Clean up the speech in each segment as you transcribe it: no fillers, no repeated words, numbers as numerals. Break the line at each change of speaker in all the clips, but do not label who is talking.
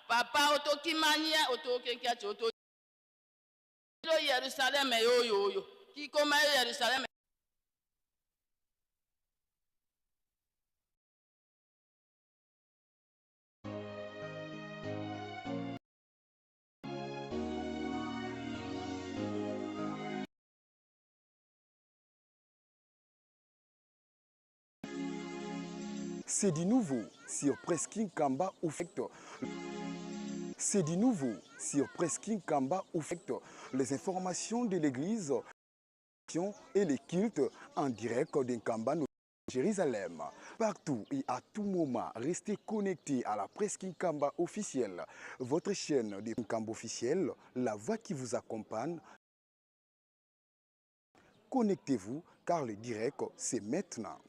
papa otokimania otokenkiachi oto Yerusalem yo kikoma Yerusalem.
C'est du nouveau sur Presqu'île Kamba Oufect. C'est du nouveau sur Presqu'île Kamba Oufect. Les informations de l'église et les cultes en direct d'un Kamba Jérusalem. Partout et à tout moment, restez connectés à la Presqu'île Kamba officielle, votre chaîne de Kamba officielle, la voix qui vous accompagne. Connectez-vous car le direct, c'est maintenant.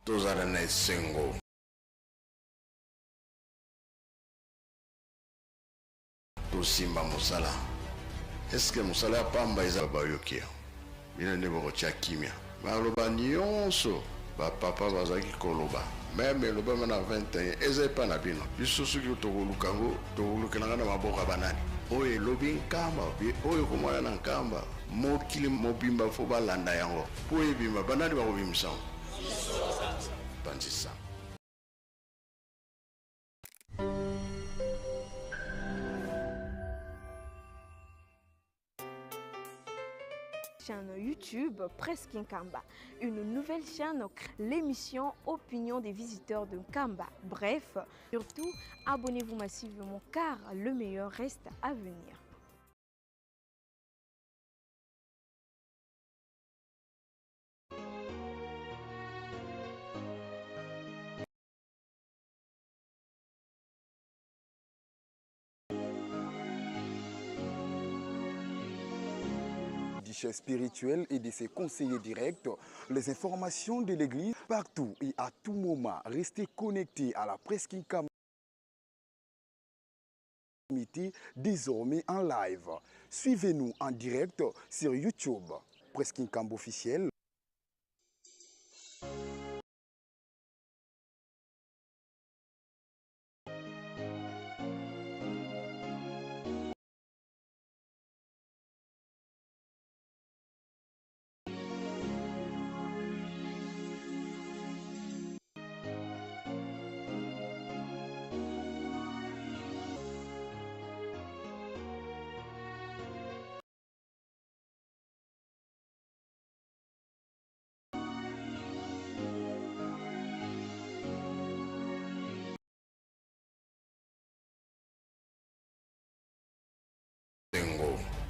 tozala na esengo tosimba mosala eske mosala ya pamba eza bayokia bino nde bakotya kimia baloba nyonso bapapa bazalaki koloba meme elobama na 21 eza epa na bino biso soki tokoluka yango tokolukelanga na maboko ya banani oyo elobi nkamba oyo komona na nkamba mokili mobimba fo balanda yango mpo ebimba banani bakobimisa yango Bandisa.
Chaîne YouTube Presqu'île Kamba, une nouvelle chaîne, l'émission Opinion des visiteurs de Kamba. Bref, surtout abonnez-vous massivement car le meilleur reste à venir.
Spirituel et de ses conseillers directs, les informations de l'église partout et à tout moment. Restez connectés à la Presqu'île Kamba désormais en live. Suivez-nous en direct sur YouTube, Presqu'île Kamba officiel.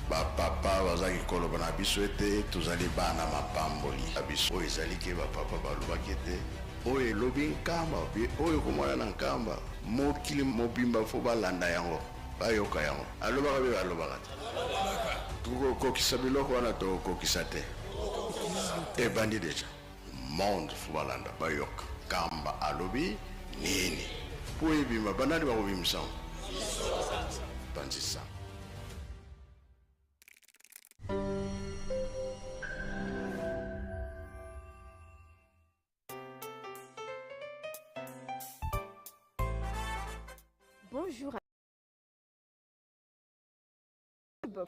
bapapa bazalaki koloba na biso ete tozali bana mapamboli na biso oyo ezali ke bapapa balobaki ete oyo elobi nkamba oyo komona na nkamba mokili mobimba fo balanda yango bayoka yango alobaka mpe balobaka te tokokokisa biloko wana tokokisa te ebandi deja monde fo balanda bayoka nkamba alobi nini mpo ebima banani bakobimisa yango bandisa.
Bonjour à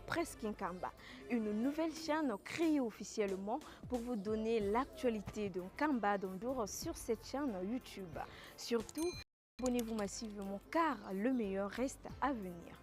Presqu'île Kamba, une nouvelle chaîne créée officiellement pour vous donner l'actualité de Kamba d'Ondour sur cette chaîne YouTube. Surtout, abonnez-vous massivement car le meilleur reste à venir.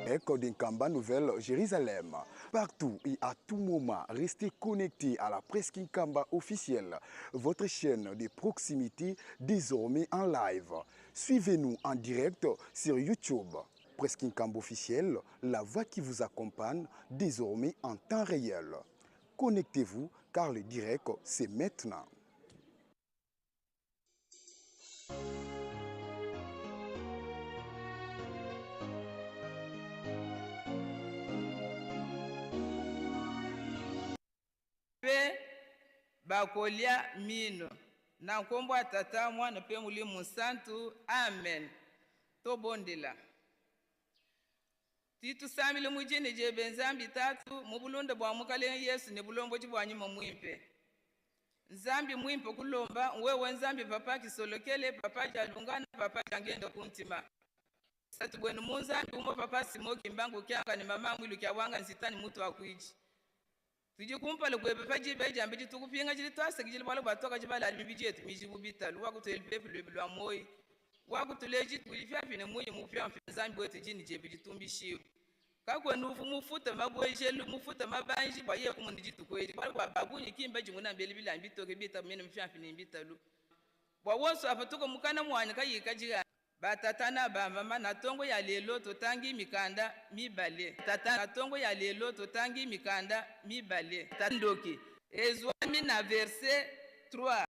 Bec d'Inkamba Nouvelle Jérusalem. Partout et à tout moment, restez connectés à la Presse Kinkamba officielle, votre chaîne de proximité désormais en live. Suivez-nous en direct sur YouTube. Presse Kinkamba officielle, la voix qui vous accompagne désormais en temps réel. Connectez-vous car le direct, c'est maintenant.
Bakolia mino na nkombo ya tata mwana pe mulimu santu amen tobondela titu samile mujini je benzambi tatu mubulunda bwa mukale Yesu ne bulombo chibwanyuma mwimpe nzambi mwimpe kulomba wewe nzambi papa kisolokele papa jalungana papa jangenda kuntima satu bwenu munzambi umo papa simoki mbangu kyanga ni mama mwilu kya wanga nsitani mutu akuiji tuje kumpala kwe papa jibe jambe jitukupinga jili twasa gijili balo batoka jibala bibijetu mijibu bitalu wakutel peple lwa moyi wakutuleji tulifya fine muyi mufya nzambi wetu jini jebi jitumbishiwe kakwe nufu mufuta mabwejelu mufuta mabanji baye kumundi jitukweji kwa babunyi kimba jinguna mbele bila mbitoke bita mene mfya fine mbitalu bwawonso afatuko mukana mwanya kayika jiga batatana ba mama na tongo ya lelo totangi mikanda mibale tata na tongo ya lelo totangi mikanda mibale tandoki ezwami na verset 3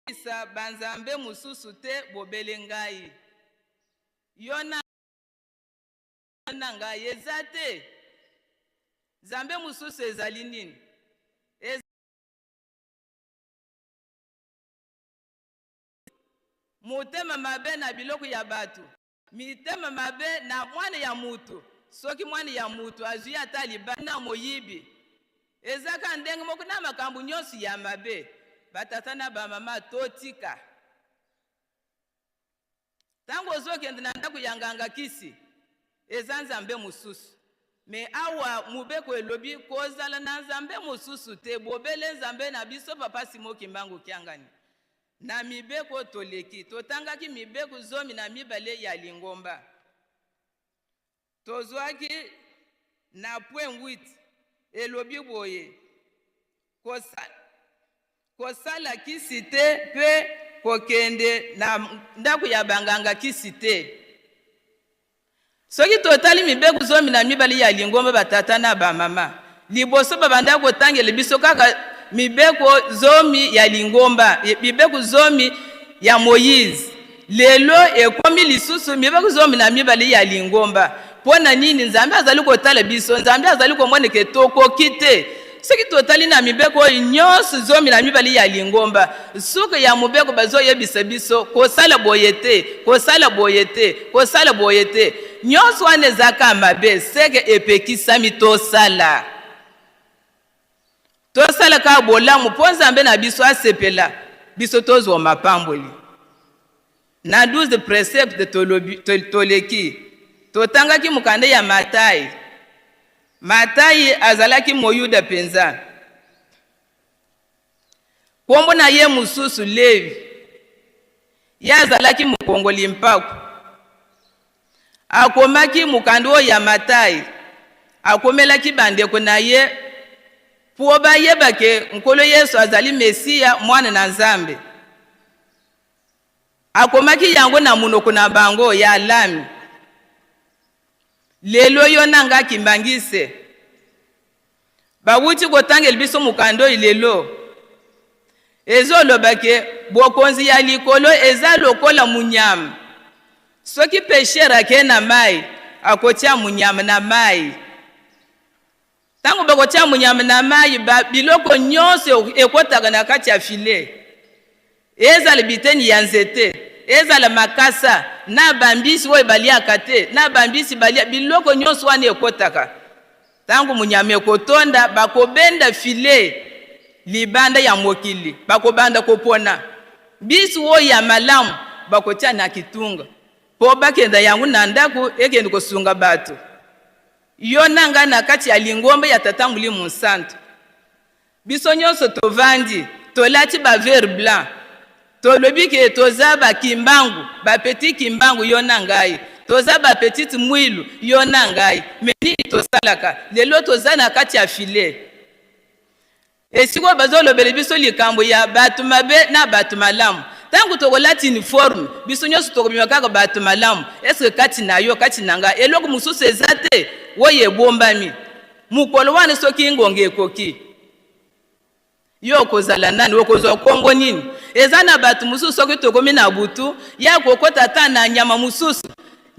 isa banzambe mususu te bobele ngai yona nanga yezate zambe mususu ezali nini mutema mabe na biloko ya batu mitema mabe na mwana ya mutu soki mwana ya mutu azwi ataliba na moyibi ezaka ndenge moko na makambu nyonso ya mabe batata na bamama totika tango ozokende na ndako ya nganga kisi eza nzambe mususu me awa mubeko elobi kozala na nzambe mususu te bobele nzambe na biso papa simoki mbangu kyangani na mibeko toleki totangaki mibeko zomi na mibale ya lingomba tozwaki na point 8 elobi boye kosala kisi te pe kokende na ndako ya banganga kisi te soki totali mibeko zomi na mibale ya lingomba batata na bamama liboso babanda kotangela biso kaka mibeko zomi ya lingomba mibeko zomi ya Moïse lelo ekomi lisusu mibeko zomi na mibale ya lingomba pona nini nzambe azali kotala biso nzambe azali komoneke toko kite soki totali na mibeko nyonso zomi na mibale ya lingomba suka ya mubeko bazoyebisa biso kosala boyete kosala boyete kosala boyete nyonso wana ezaka mabe seke epekisami tosala tosala ka bolamu po nzambe na biso asepela biso tozwa mapamboli na 12 préceptes de toleki totangaki mukande ya Matayi azalaki moyuda penza kombo na ye mususu Levi ye azalaki mukongoli mpaku akomaki mukande oyo ya Matayi akomelaki bandeko na ye po bayebake nkolo Yesu azali Mesiya mwana na Nzambe akomaki yango na munoko na bango ya lami lelo yo nanga kimbangise bawuti kotangela biso mukando lelo ezolobake bokonzi ya likolo eza lokola munyama soki peshera ke na mai akotia munyama na mai tango bakotia munyama na mai biloko nyonso ekotaka na kati ya file ezala biteni ya nzete ezala makasa na bambisi oyo baliaka te na bambisi balia biloko nyonso wana ekotaka tango munyama ekotonda bakobenda file libanda ya mokili bakobanda kopona bisi oyo ya malamu bakotia na kitunga po bakenda yangu na ndako ekende kosunga bato yo nanga na kati ya lingomba ya tata Mulimu Nsantu biso nyonso tovandi tolati ba vert blanc tolobi ke tozaba kimbangu ba petit kimbangu yo nangai toza ba petite mwilu yo na ngai meni tosalaka lelo toza na kati ya filet esiko bazolobela biso likambo ya bato mabe na bato malamu tangu tokolati uniforme biso nyonso tokobima kaka bato malamu eske kati na yo kati na ngai eloko mosusu eza te oyo ebombami mokolo wana soki ngonga ekoki yo kozala nani okozwa kongo nini eza na bato mosusu soki tokomi na butu ya kokota ata na nyama mosusu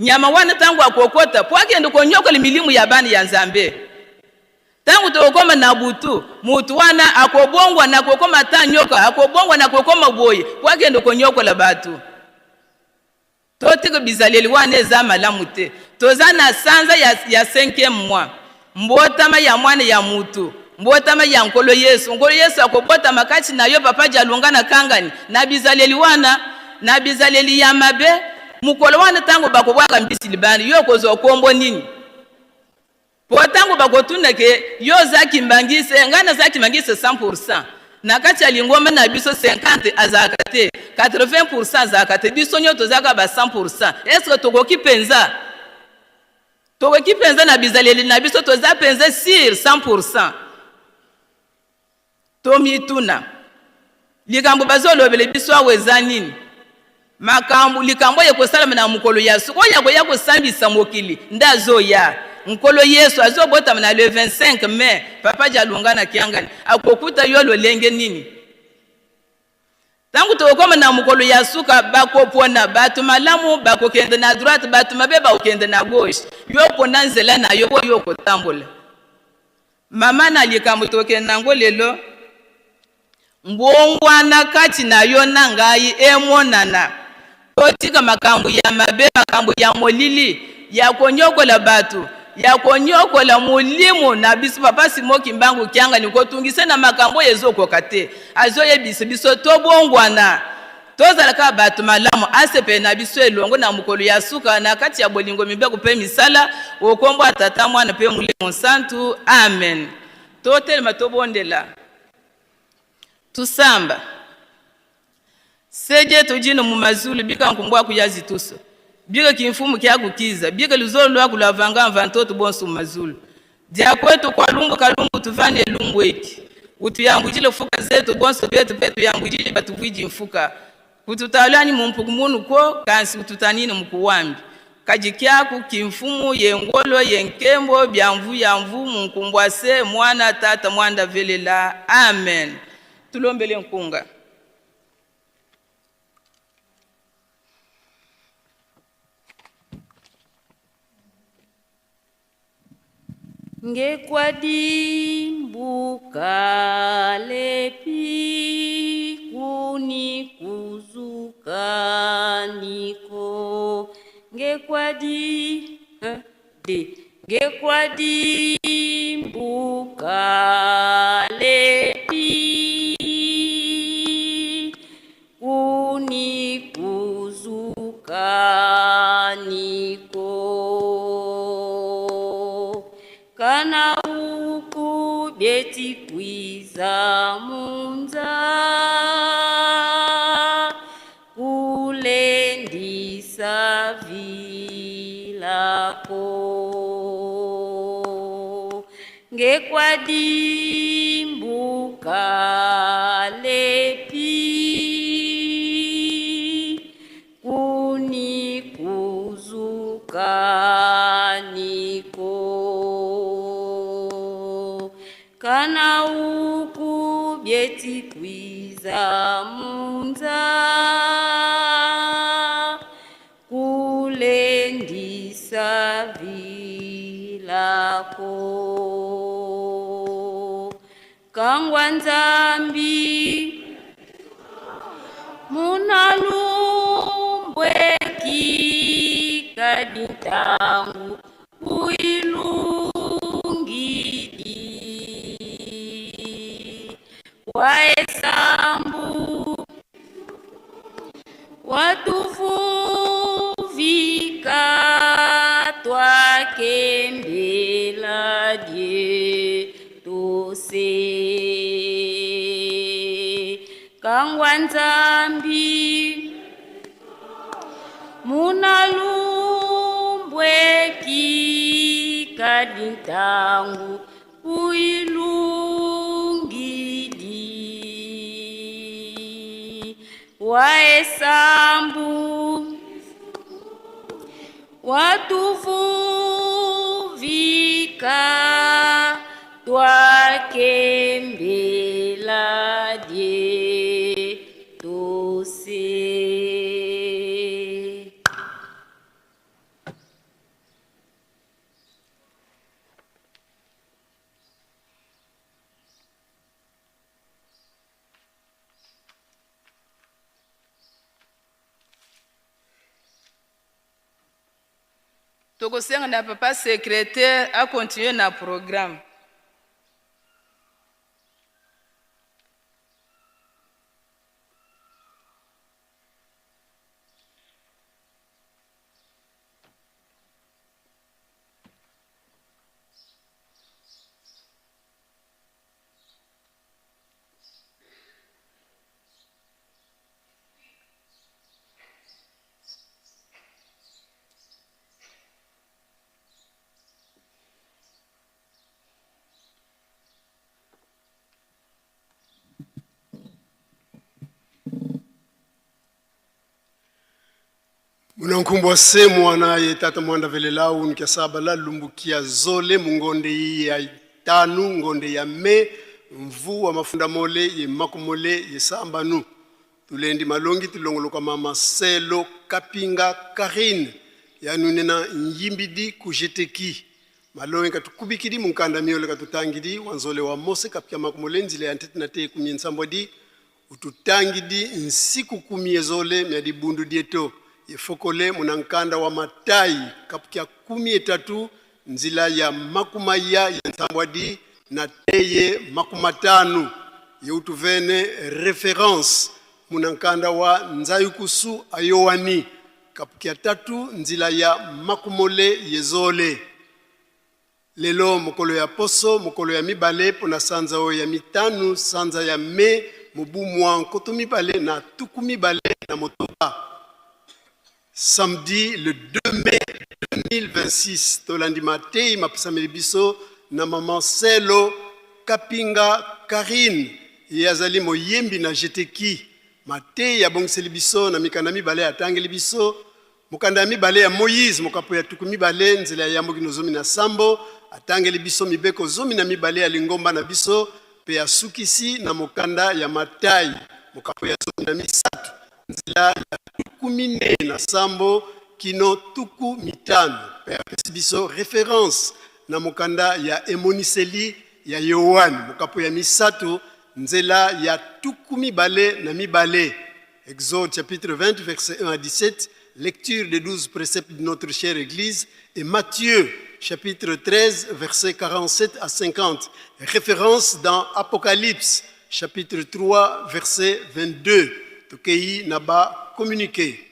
nyama wana tangu akokota po akende konyokola milimu ya bana ya Nzambe tangu tokoma na butu mutu wana akobongwa na kokoma ta nyoka akobongwa na kokoma boye po akende konyokola batu totiko bizaleli wana eza malamu te toza na sanza ya 5e mois mbotama ya mwana ya mutu mbotama ya nkolo Yesu akobota makati na yo papa jalunga na kangani na bizaleli wana na bizaleli ya mabe mukolo wana tango bakobwaka mbisi libani yo kozwa kombo nini po tango bakotuna ke yo zaki mbangise ngana zaki mbangise 100% na kati ya lingoma na biso 50 azaka te 80% azaka te biso nyoto zaka ba 100%. Est-ce que tokoki penza na bizaleli na biso toza penza sur 100%? Tomituna likambo bazolobele biso aweza nini makambo likambo yekosalama na mukolo ya suko ya kosambisa mokili ndazo ya nkolo Yesu azobota na le 25 mai papa jalunga na kiangani akokuta yo lolenge nini tangu tokoma na mukolo ya suka bakopona batu malamu bakokende na droite batu mabeba okende na gauche yo pona nzela na yo kotambola mama na likambo tokenda ngo lelo mbongwana kati na yo na ngai emonana totika makambo ya mabe makambo ya molili ya konyokola batu ya konyokola mulimu na biso papa Simoki Mbangu kianga nikotungise na makambo yezokoka te azoye biso tobongwana tozalaka batu malamu asepe na biso elongo na mukolo ya suka na kati ya bolingo mibeko pe misala okombo atata mwana pe mulimo santu amen totelema tobondela tusamba seje tujino mu mazulu bika nkumbwa kuyazi tuso bika kimfumu kya kukiza bika luzolo lwako lwavanga mvantoto bonso mu mazulu dia kwetu kwa lumbu kalumbu tuvane lumbu eki utuyambujile fuka zetu bonso betu yambujile batuviji mfuka kututalani mumpugumunu ko kansi ututanini mkuwambi kajikyaku kimfumu yengolo yenkembo byamvu yamvu munkumbwase mwana tata mwanda velela amen. Tulombele nkunga.
Ngekwadimbuka lepi kuni kuzuka niko ngekwadimbuka lepi niko kana uku beti kwiza munza kulendisa vilako ngekwadimbuka lepi niko kana uku byeti kwiza munza kulendisa vilako kangwa Nzambi munalumbwe kaditangu uilungidi waesambu watuvuvika twakembela die tose kangwa Nzambi munalu kadintangu uilungili waesambu watuvuvika twakembela die tose.
tokosenga na papa secrétaire a continuer na programme.
Munankumbwa semu anaye tata mwanda vele lau nikasaba la lumbukia zole mungonde ya tanu ngonde ya me mvu wa mafunda mole ye makumole ye sambanu tulendi malongi tulongoloka mama Selo Kapinga Karine ya nunena nyimbidi kujeteki malongi katukubikidi munkanda miole katutangidi wanzole wa mose kapia makumole nzile ya ntete na te kumie nsambodi ututangidi nsiku kumie zole miadi bundu dieto yefokole munankanda wa matai kapukia 13 nzila ya makumaya ya nsambwadi na teye makumatanu yeutuvene reference munankanda wa nzayukusu ayowani kapukia 3 nzila ya makumole yezole lelo mokolo ya poso mokolo ya mibale pona sanza o ya mitanu sanza ya me mobumwa nkoto mibale na tuku mibale na motoba. Samedi le 2 mai 2026, tolandi matei mapisameli biso na maman Selo Kapinga Karine yazali moyembi na jeteki matei ya bongseli biso na mikanda mibale atangeli biso mukanda mibale ya Moïse mokapo ya tuku mibale nzela ya mokino zomi na sambo atangeli biso mibeko zomi na mibale ya lingomba na biso pe ya sukisi na mokanda ya matai mokapo ya zomi na misatu nzela ya tuku mine na sambo kino tuku mitano pe ya biso référence na mokanda ya emoniseli ya Yohane mokapo ya misatu nzela ya tuku mibale na mibale. Exode chapitre 20 verset 1 à 17, lecture des 12 préceptes de notre chère Église, et Matthieu chapitre 13 verset 47 à 50, référence dans Apocalypse chapitre 3 verset 22. Tokei naba communiqué.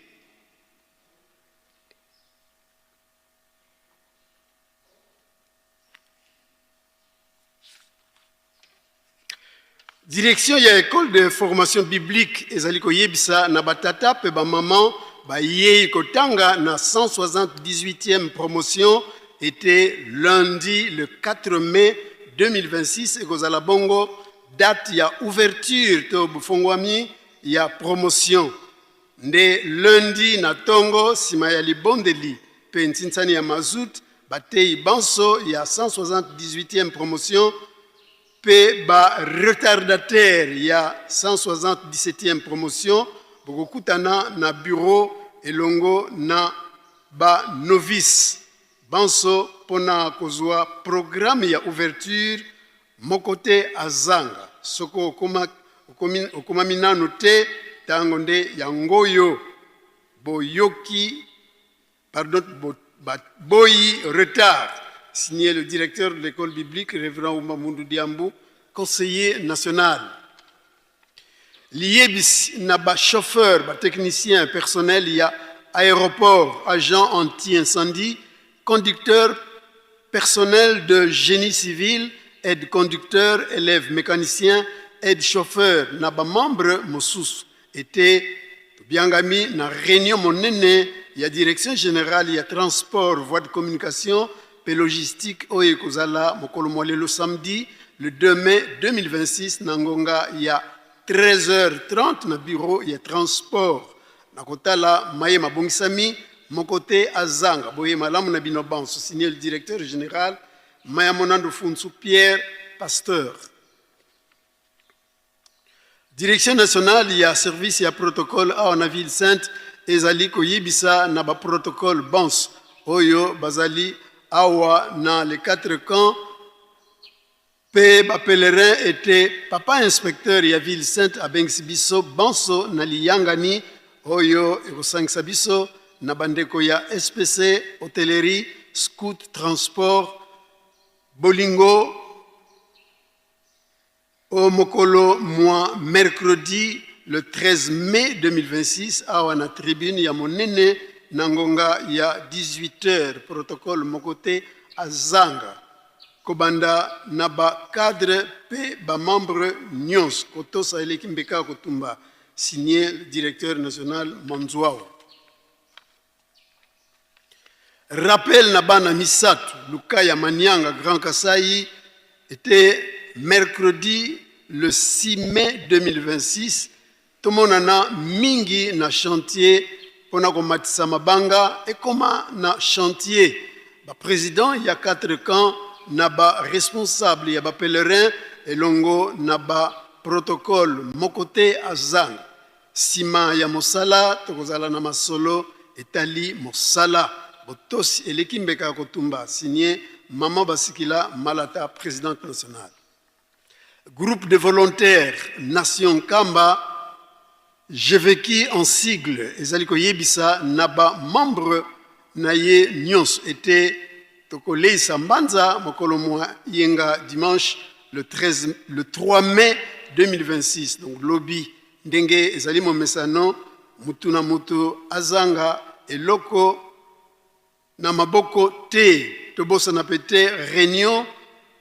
Direction ya école de formation biblique ezaliko yebisa na batata pe ba maman ba yei kotanga na 178e promotion était lundi le 4 mai 2026 et kozala bongo date ya ouverture to bufongwami ya promotion nde lundi na tongo sima ya libondeli pe ntinsani ya mazut batei banso ya 178e promotion pe ba retardataire ya 177e promotion bokokutana na bureau elongo na ba novice banso pona kozwa programme ya ouverture mokote azanga soko okoma minano te tango nde ya ngoyo boyoki pardon boyi retard. Signé le directeur de l'école biblique, révérend Oumamoundou Diambou, conseiller national. Liébis naba chauffeur, ba technicien personnel, il y a aéroport, agent anti-incendie, conducteur personnel de génie civil, aide conducteur, élève mécanicien, aide chauffeur, naba membre Moussous, était biangami na réunion monene, il y a direction générale, il y a transport, voie de communication, pe logistique oyo ekozala mokolo mwa lelo samedi le 2 mai 2026 na ngonga ya 13h30 na bureau ya transport na kotala maye mabongisami mokote azanga boye malamu na bino banso signé le directeur général Maya Monando Funsu Pierre Pasteur. Direction nationale ya service ya protocole awa na ville sainte ezali koyebisa na ba protocole bons oyo bazali awa na les 4 camps pe ba pèlerin était papa inspecteur ya ville sainte abengisi biso banso na liyangani oyo ekosangisa biso na bandeko ya SPC hôtellerie scout transport bolingo au mokolo mois mercredi le 13 mai 2026 awa na tribune ya monene na ngonga ya 18h protocole mokote azanga kobanda na ba cadre pe ba membre nyons kotosa eleki mbeka kotumba signé le directeur national Manzouao. Rappel na bana misatu luka ya Manianga Grand Kasai était mercredi le 6 mai 2026 tomonana mingi na chantier pona komatisa mabanga ekoma na chantier ba président ya 4 camps na ba responsable ya ba pèlerin elongo na ba protocole mokote azang sima ya mosala tokozala na masolo etali mosala botosi eleki mbeka kotumba signé Maman Basikila Malata présidente nationale. Groupe de volontaires Nation Kamba Jeveki en sigle ezaliko yebisa naba membre naye nyons était tokolei sambanza mokolo mwa yenga dimanche le 3 mai 2026 donc lobby ndenge ezali momesano mutu na mutu azanga eloko na maboko te tobosa na pete réunion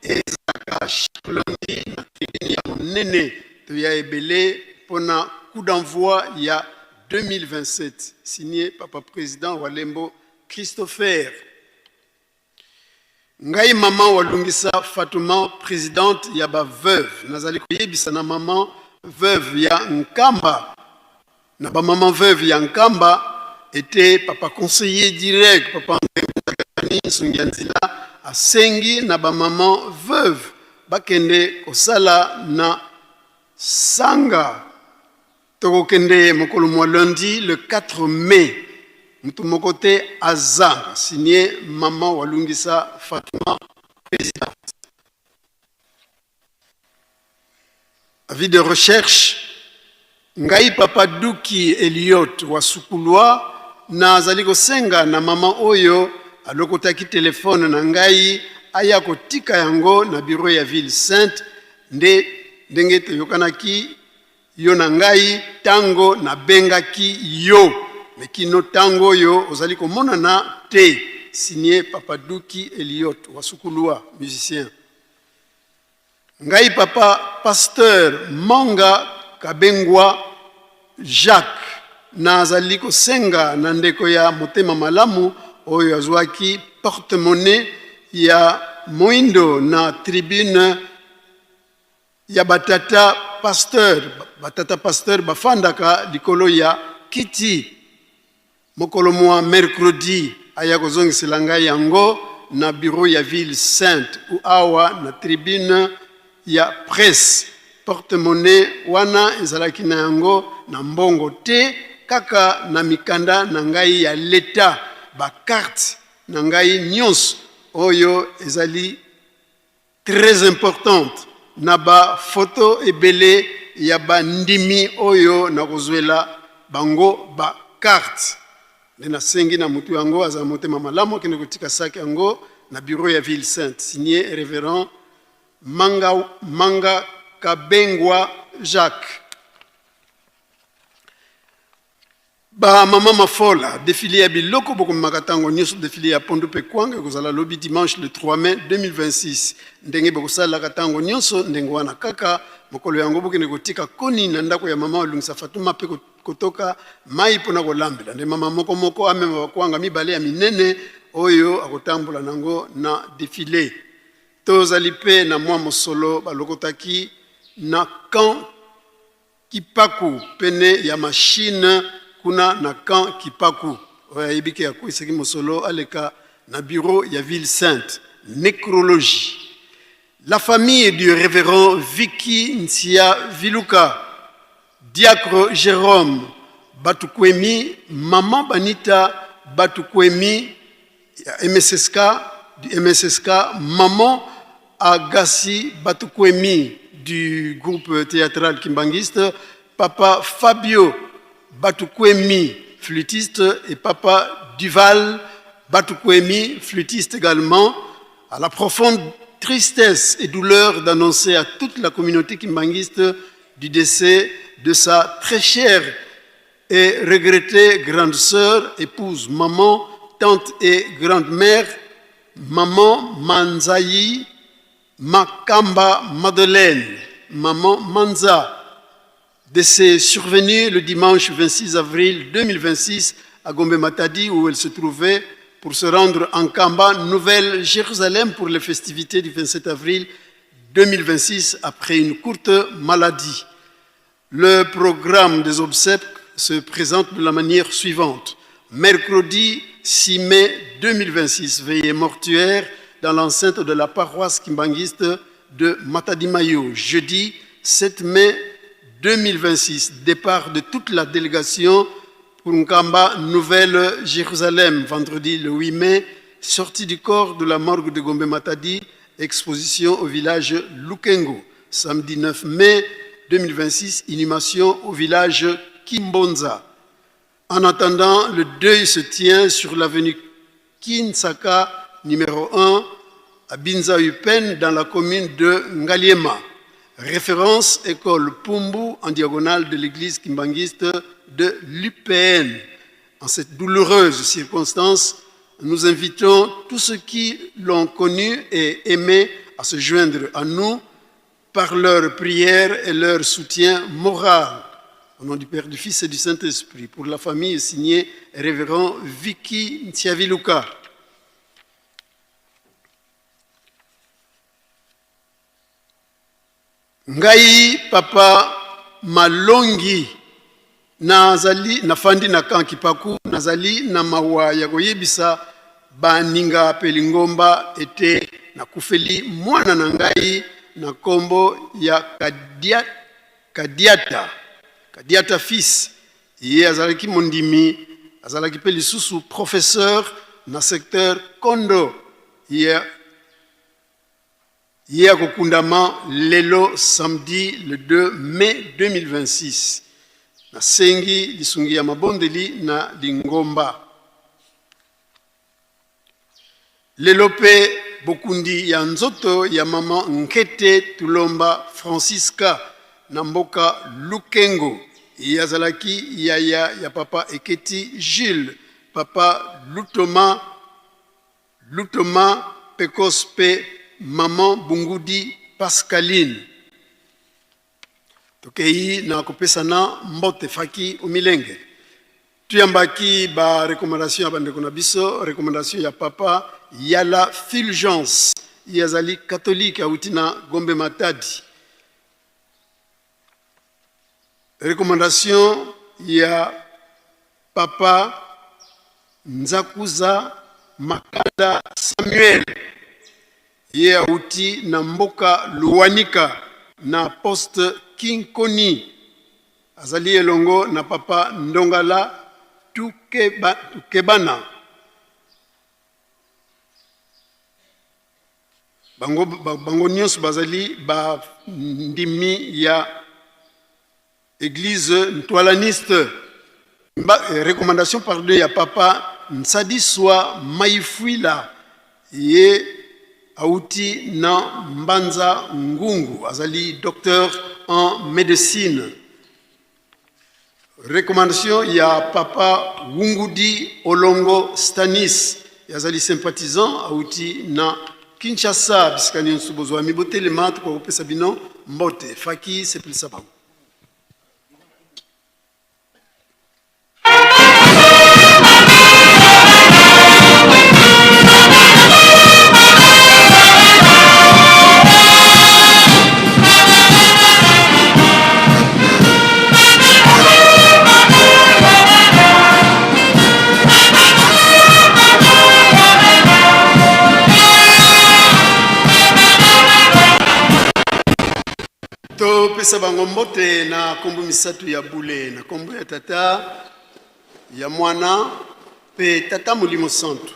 ezaka sholondi na tribune ya monene to ya ebele pona coup d'envoi il y a 2027 signé papa président Walembo Christopher ngai maman walungisa Fatuma présidente ya ba veuve nazali koyebisa na maman veuve ya Nkamba na ba maman veuve ya Nkamba était papa conseiller direct papa Sungianzila asengi na ba maman veuve bakende kosala na sanga tokokende mokolo mwa lundi le 4 mai mutu mokote azanga signé maman walungisa Fatuma présidente. Avis de recherche ngai papa Duki Eliot wasukulwa na azali kosenga na mama oyo alokotaki telefone na ngai aya kotika yango na bureau ya ville sainte ndenge toyokanaki yo na ngai tango na bengaki yo mekino tango yo ozali komonana te signé papa Duki Eliot wasukulwa musicien. Ngai papa pasteur Manga Kabengwa Jacques na azali kosenga na ndeko ya motema malamu oyo azwaki porte-monnaie ya moindo na tribune ya batata pasteur bafandaka likolo ya kiti mokolo mwa mercredi aya kozongisela ngai yango na bureau ya ville sainte ou awa na tribune ya presse porte-monnaie wana ezalaki na yango na mbongo te kaka na mikanda na ngai ya leta ba carte na ngai nyons oyo ezali très importante na ba photo ebele ya ba ndimi oyo na kozwela bango ba carte na sengi na mutu yango aza motema malamu kende kotika saki yango na bureau ya ville sainte signé révérend Manga Kabengwa Jacques. Ba mama mafola défilé ya biloko boko makatango nyusu défilé ya Pondo Pekwanga kozala lobi dimanche le 3 mai 2026 ndenge boko sala katango nyusu ndenge wana kaka mokolo yango bokene kotika koni na ndako ya mama walungisa Fatuma pe kotoka mai pona kolambela nde mama moko amema bakwanga mibale ya minene oyo akotambola nango na défilé. Tozali pe na mwa mosolo balokotaki na camp Kipaku pene ya machine kuna na camp Kipaku oya yebike ya kuiseki mosolo aleka na bureau ya Ville Sainte. Nécrologie. La famille du révérend Vicky Nsia Viluka, diacre Jérôme Batukwemi, maman Banita Batukwemi, MSSK, du MSSK, maman Agassi Batukwemi du groupe théâtral kimbangiste, papa Fabio Batukwemi, flûtiste, et papa Duval Batukwemi, flûtiste également, à la profonde tristesse et douleur d'annoncer à toute la communauté kimbangiste du décès de sa très chère et regrettée grande sœur, épouse, maman, tante et grand-mère, maman Manzayi Makamba Madeleine, maman Manza, décès survenu le dimanche 26 avril 2026 à Gombe Matadi où elle se trouvait pour se rendre en Kamba, Nouvelle-Jérusalem pour les festivités du 27 avril 2026 après une courte maladie. Le programme des obsèques se présente de la manière suivante. Mercredi 6 mai 2026, veillée mortuaire dans l'enceinte de la paroisse kimbangiste de Matadi-Mayo. Jeudi 7 mai 2026, départ de toute la délégation pour Nkamba, Nouvelle-Jérusalem. Vendredi le 8 mai, sortie du corps de la morgue de Gombe Matadi, exposition au village Lukengo. Samedi 9 mai 2026, inhumation au village Kimbonza. En attendant, le deuil se tient sur l'avenue Kinsaka, numéro 1, à Binza-Upen, dans la commune de Ngaliema. Référence école Pumbu, en diagonale de l'église kimbangiste de l'UPN. En cette douloureuse circonstance, nous invitons tous ceux qui l'ont connu et aimé à se joindre à nous par leur prière et leur soutien moral. Au nom du Père, du Fils et du Saint-Esprit, pour la famille signée révérend Vicky Ntiaviluka. Ngai papa Malongi nazali nafandi na kan Kipaku nazali na mawa ya koyebisa baninga pelingomba ete na kufeli mwana na ngai na kombo ya Kadiata fils ye azalaki mondimi azalaki pe lisusu professeur na secteur Kondo Hier kokundama lelo samedi le 2 mai 2026. Na sengi lisungi ya mabondeli na lingomba. Lelo pe bokundi ya nzoto ya mama Nkete Tulomba Francisca na mboka Lukengo. Yazalaki yaya ya papa Eketi Gilles, papa Lutoma Pekospe Maman Bungudi Pascaline. Tokei na kopesana mbote faki umilenge. Tuyambaki ba recommandation ya bandeko na biso, recommandation ya papa Yala Fulgence, yazali catholique ya utina Gombe Matadi. Recommandation ya papa Nzakuza Makanda Samuel. Ye auti na mboka Luanika na poste Kinkoni. Azali elongo na papa Ndongala Tukebana. Bango nyonso bazali ba ndimi ya église ntwalaniste. Recommandation par deux ya papa Nsadiswa Maifuila. Ye Aouti na Mbanza Ngungu, azali docteur en médecine. Recommandation ya papa Wungudi Olongo Stanis, azali sympathisant Aouti na Kinshasa, biskani nsubozo amibote le mat kwa upesa bino mbote faki sepil sabango. pesa bango mbote na kombo misatu ya bule na kombo ya tata ya mwana pe tata Molimo Santo.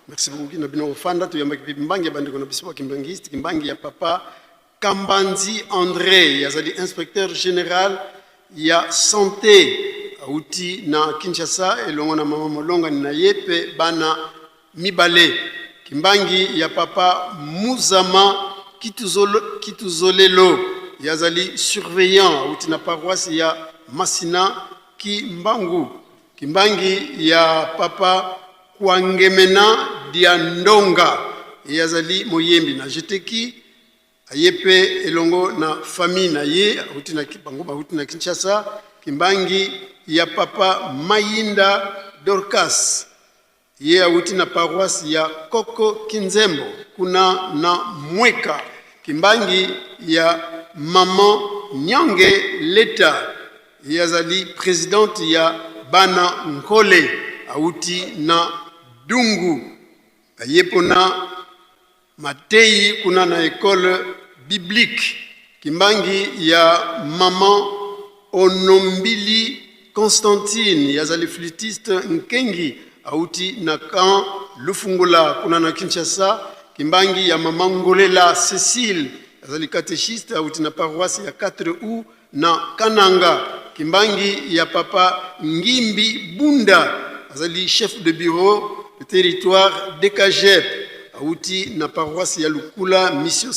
Merci beaucoup na bino fanda to yamba kimbangi bande kona biso kimbangiste kimbangi ya papa Kambanzi André yazali inspecteur général ya santé auti na Kinshasa elongo na mama Molonga na yepe bana mibale kimbangi ya papa Muzama Kituzolelo yazali surveillant auti na paroisse ya Masina Kimbangu kimbangi ya papa Kwangemena Diandonga yazali moyembi na jeteki ayepe elongo na famille na ye auti na Kibangu auti na Kinshasa kimbangi ya papa Mayinda Dorcas ye auti na paroisse ya Koko Kinzembo kuna na Mweka kimbangi ya maman Nyange Leta yazali présidente ya bana Nkole auti na Dungu ayepona Matei kuna na école biblique kimbangi ya maman Onombili Constantine yazali flûtiste Nkengi auti na kan Lufungula kuna na Kinshasa kimbangi ya maman Ngolela Cécile yazali catéchiste auti na paroisse ya 4 août na Kananga kimbangi ya papa Ngimbi Bunda azali chef de bureau du territoire d'Ekajep auti na paroisse ya Lukula mission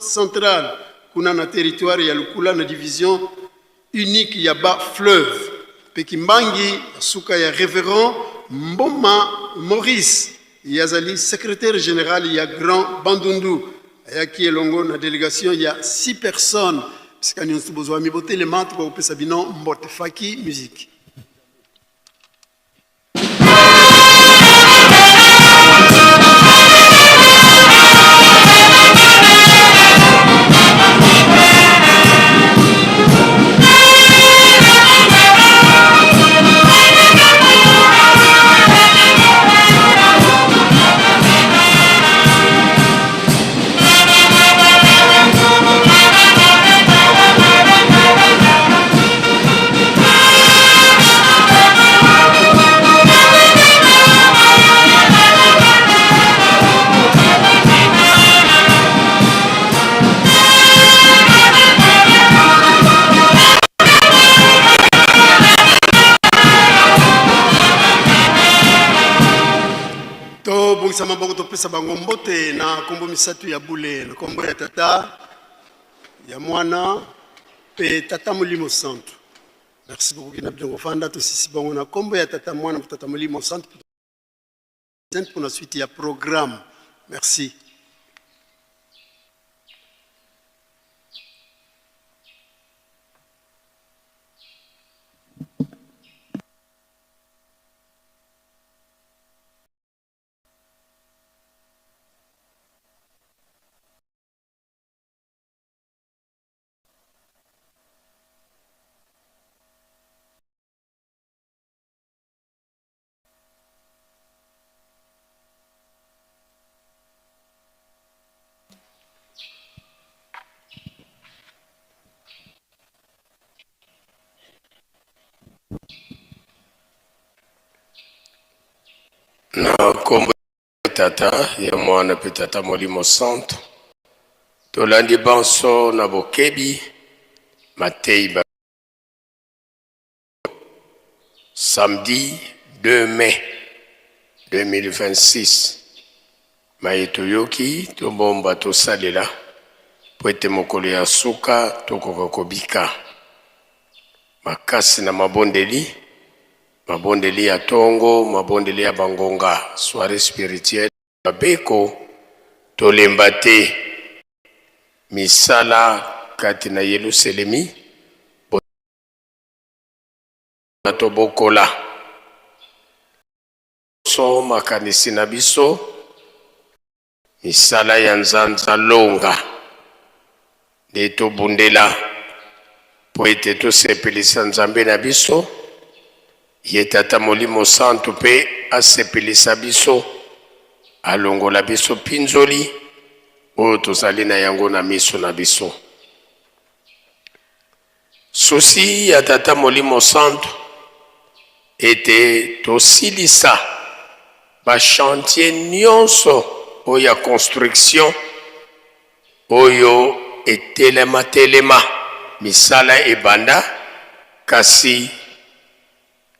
centrale kuna na territoire ya Lukula na division unique ya ba fleuve pekimbangi suka ya révérend Mboma Maurice yazali secrétaire général ya Grand Bandundu yaki elongo na délégation ya 6 personnes puisqu'ani on besoin mi boter les mains pour pesa bino mbote faki musique. Sama bango to pesa bango mbote na kombo misatu ya bule na kombo ya tata ya mwana pe tata Molimo Santo. Merci beaucoup kina bidongo fanda to sisi bango na kombo ya tata mwana tata Molimo Santo pour la suite ya programme. Merci.
Na kombo tata ya mwana pe tata Molimo Santo tolandi banso na bokebi Matei samedi 2 mai 2026 maitoyoki tobomba tosalela po ete mokolo ya suka tokoka kobika makasi na mabondeli ya tongo, mabondeli ya bangonga, soirée spirituelle, mabeko, tolembate, misala katina Yerusalemi, tobokola, so makanisi na biso, misala ya nzanza longa, de tobundela, po ete tosepelisa nzambe na biso, ye tata Molimo Santo pe asepelisa biso alongola biso pinzoli oyo tozali na yango na miso na biso. Souci ya tata Molimo Santo était tosilisa ba chantier nyonso oya construction oyo etelema misala ebanda kasi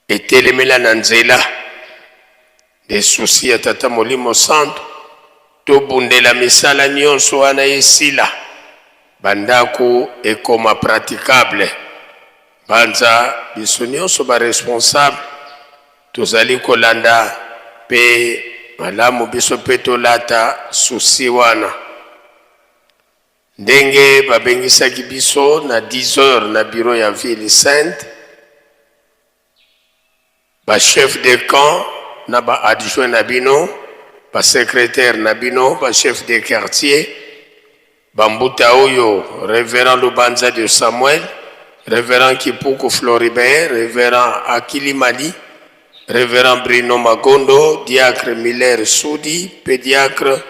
etelemela na nzela. De souci ya tata Molimo Santo tobundela misala nyonso wana esila bandako ekoma praticable. Banza biso nyonso ba responsable tozali kolanda pe malamu biso pe tolata souci wana. Ndenge babengisaki biso na 10h na bureau ya ville sainte, ba chef de camp na ba adjoint na bino, ba secrétaire na bino, ba chef de quartier, bambuta oyo révérend Lubanza de Samuel, révérend Kipuku Floribert, révérend Akili Mali, révérend Bruno Magondo, diacre Miller Soudi, pédiacre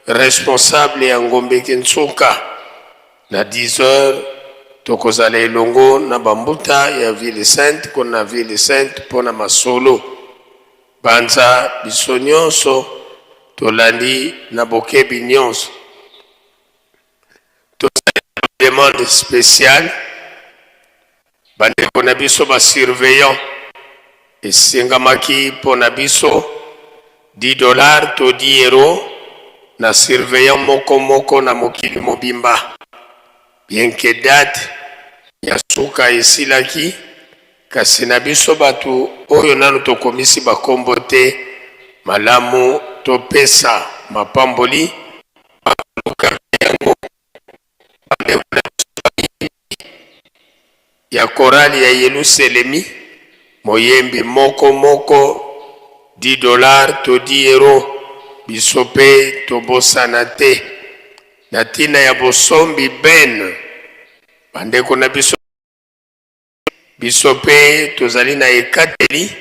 responsable ya Ngombe Kinsuka. Na 10h tokozala elongo na bambuta ya ville sainte kona ville sainte pona masolo. Banza biso nyonso tolandi na bokebi nyonso. Tozali demande spéciale bandeko na biso ba surveillant esengamaki pona biso $10 to €10 na surveillant moko na mokili mobimba. Bien que date ya suka esilaki kasi na biso batu oyo nanu tokomisi bakombo te malamu topesa mapamboli ya korali ya Yerusalemi moyembi moko $10 to €10 biso pe tobosana te na tina ya bosombi ben bandeko na biso pe tozali na ekateli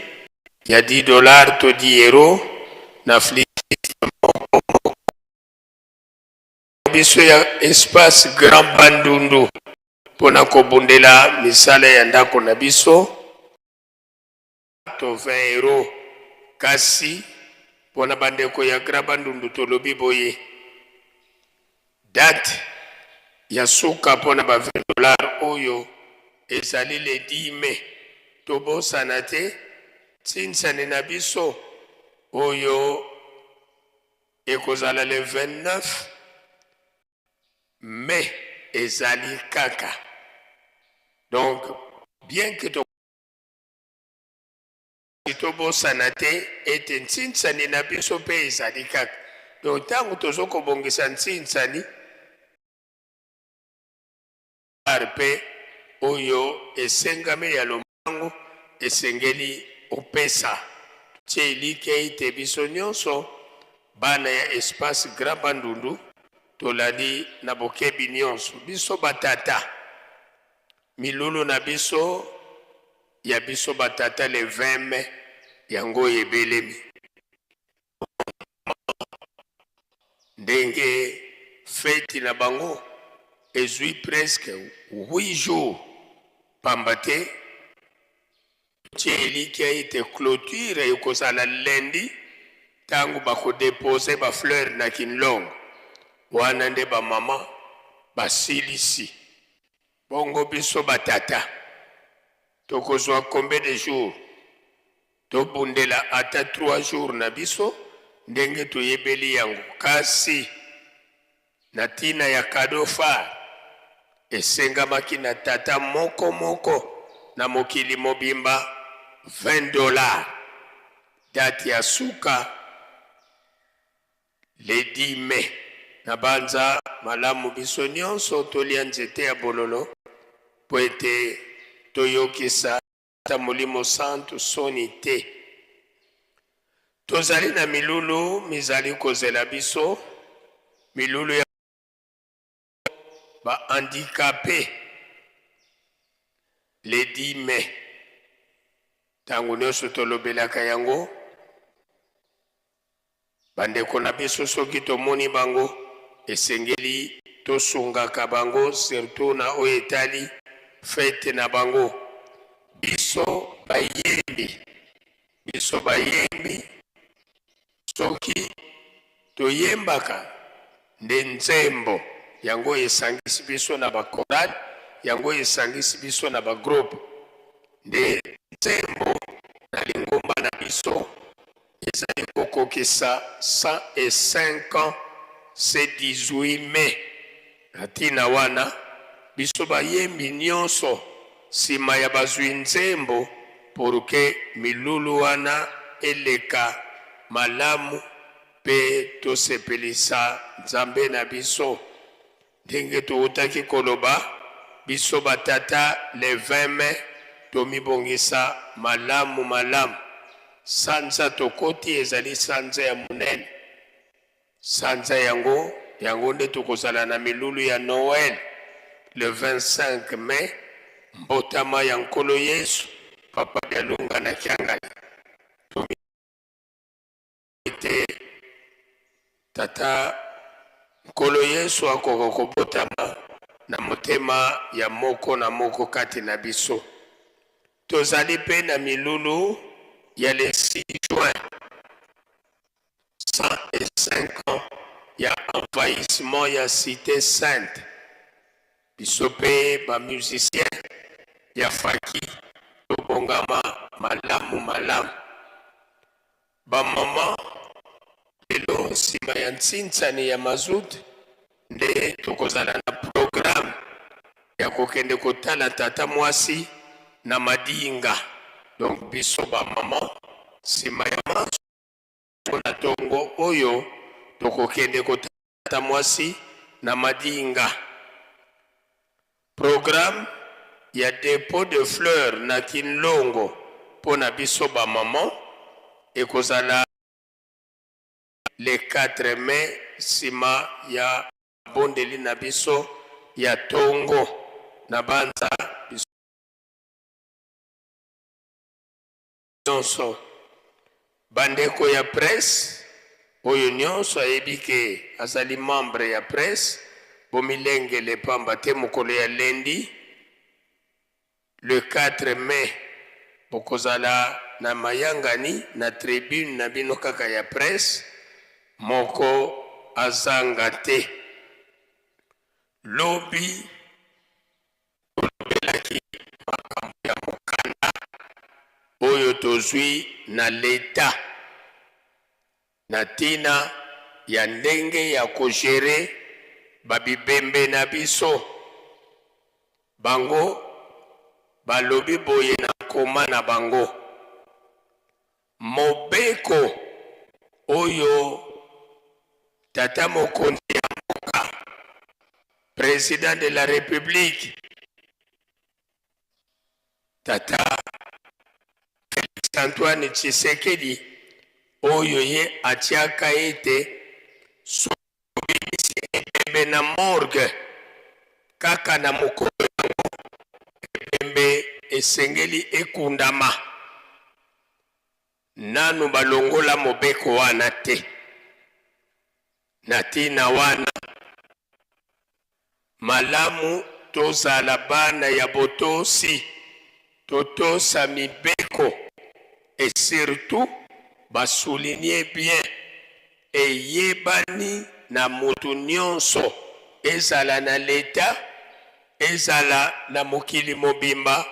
ya $10 to €10 na flix biso ya espace Grand Bandundu pona kobundela misala ya ndako na biso to €20 kasi pona bandeko ya Grand Bandundu tolobi boye date ya suka pona ba $20 oyo ezali le 10 mai tobosana te tinsane na biso oyo ekozala le 29 mai ezali kaka. Donc bien que tobosana te ete ntinsani na biso pe ezali kaka. Donc tango tozokobongisa ntinsani arpe oyo esengame ya lomango esengeli opesa tselike ite biso nyonso bana ya espace Grand Bandundu toladi na bokebi nyonso biso batata milulu na biso ya biso batata le 20 mai yango ebelemi ndenge feti na bango ezui presque 8 jours pambate tseliki ite clôture ekozala lundi tangu bakodepose ba fleur na Kinlongo wana nde ba mama basilisi bongo biso batata tokozwa combien de jours tobundela ata 3 jours na biso ndenge toyebeli yango kasi na tina ya cadeau phare esengamaki na tata moko na mokili mobimba $20 date ya suka le 10 mai na banza malamu biso nyonso tolia nzete ya bololo po ete toyokisa tata Molimo Santo soni te. Tozali na milulu mizali kozela biso milulu ya ba handicapé le 10 mai tangu nyonso tolobelaka yango bandeko na biso soki tomoni bango esengeli tosungaka bango surtout na oyo etali fete na bango. Biso bayembi soki toyembaka nde nzembo yango esangisi biso na bakorali, yango esangisi biso na bagroupe. Nde nzembo na lingomba na biso ezali kokokisa 105 ans ce 18 mai. Natina wana biso bayembi nyonso sima ya bazwi nzembo poruke milulu wana eleka malamu pe tosepelisa nzambe na biso. Ndenge toutaki koloba biso batata le 20 mai tomibongisa malamu. Sanza tokoti ezali sanza ya munene. Sanza yango nde tokozala na milulu ya Noël le 25 mai, mbotama ya nkolo Yesu papa Byalunga na Kiangali. Tomite tata nkolo Yesu akoko kobotama na motema ya moko na moko kati na biso. Tozali pe na milulu ya le 6 juin 105 ans ya envahissement ya Cité Sainte. Biso pe ba musicien ya faki tobongama malamu. Ba mama lelo nsima ya ntsintsani ya mazut nde tokozala na programme ya kokende kotala tata mwasi na madinga. Donc biso ba mama nsima ya maso na tongo oyo tokokende kotata mwasi na madinga. Programme ya dépôt de fleurs na Kinlongo pona biso ba mama ekozala le 4 mai sima ya bondeli na biso ya tongo na banza biso nyonso. Bandeko ya presse oyo nyonso ayebi ke azali membre ya presse bomilengele pamba te mokolo ya lendi le 4 mai bokozala na mayangani na tribune na bino kaka ya presse moko azanga te. Lobi olobelaki makambo ya mokanda oyo tozwi na leta na tina ya ndenge ya kogere babibembe na biso. Bango balobi boye na koma na bango mobeko oyo tata mokonzi ya mboka président de la République tata Félix Antoine Tshisekedi oyo ye atiaka ete sobimisi ebembe na morgue kaka na mokolo yango ebembe esengeli ekundama. Nanu balongola mobeko wana te. Natina wana malamu tozala bana ya botosi totosa mibeko et surtout basouligner bien eyebani na mutu nyonso ezala na leta ezala na mokili mobimba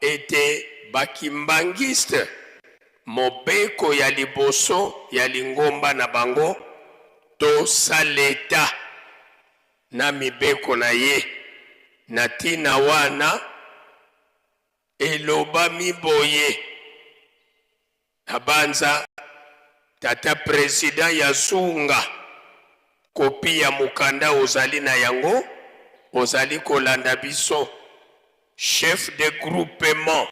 ete bakimbangiste mobeko ya liboso ya lingomba na bango tosa leta na mibeko na ye. Natina wana eloba miboye nabanza tata président ya Zunga kopi ya mukanda ozali na yango ozali kolanda biso. Chef de groupement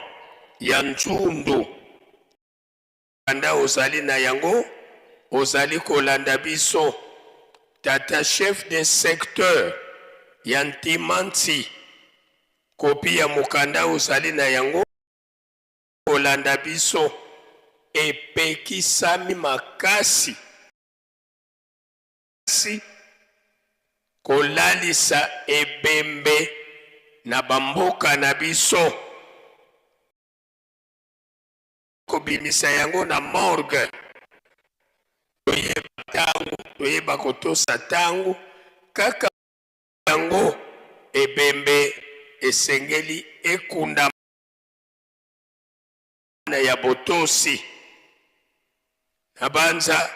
ya Nzundu kanda ozali na yango ozali kolanda biso. Tata chef de secteur ya Ntimanti kopi ya mukanda ozali na yango kolanda biso. Epekisami makasi kolalisa ebembe na bamboka na biso kobimisa yango na morgue toyeba tango toyeba kotosa tango kaka yango ebembe esengeli ekunda na ya botosi na banza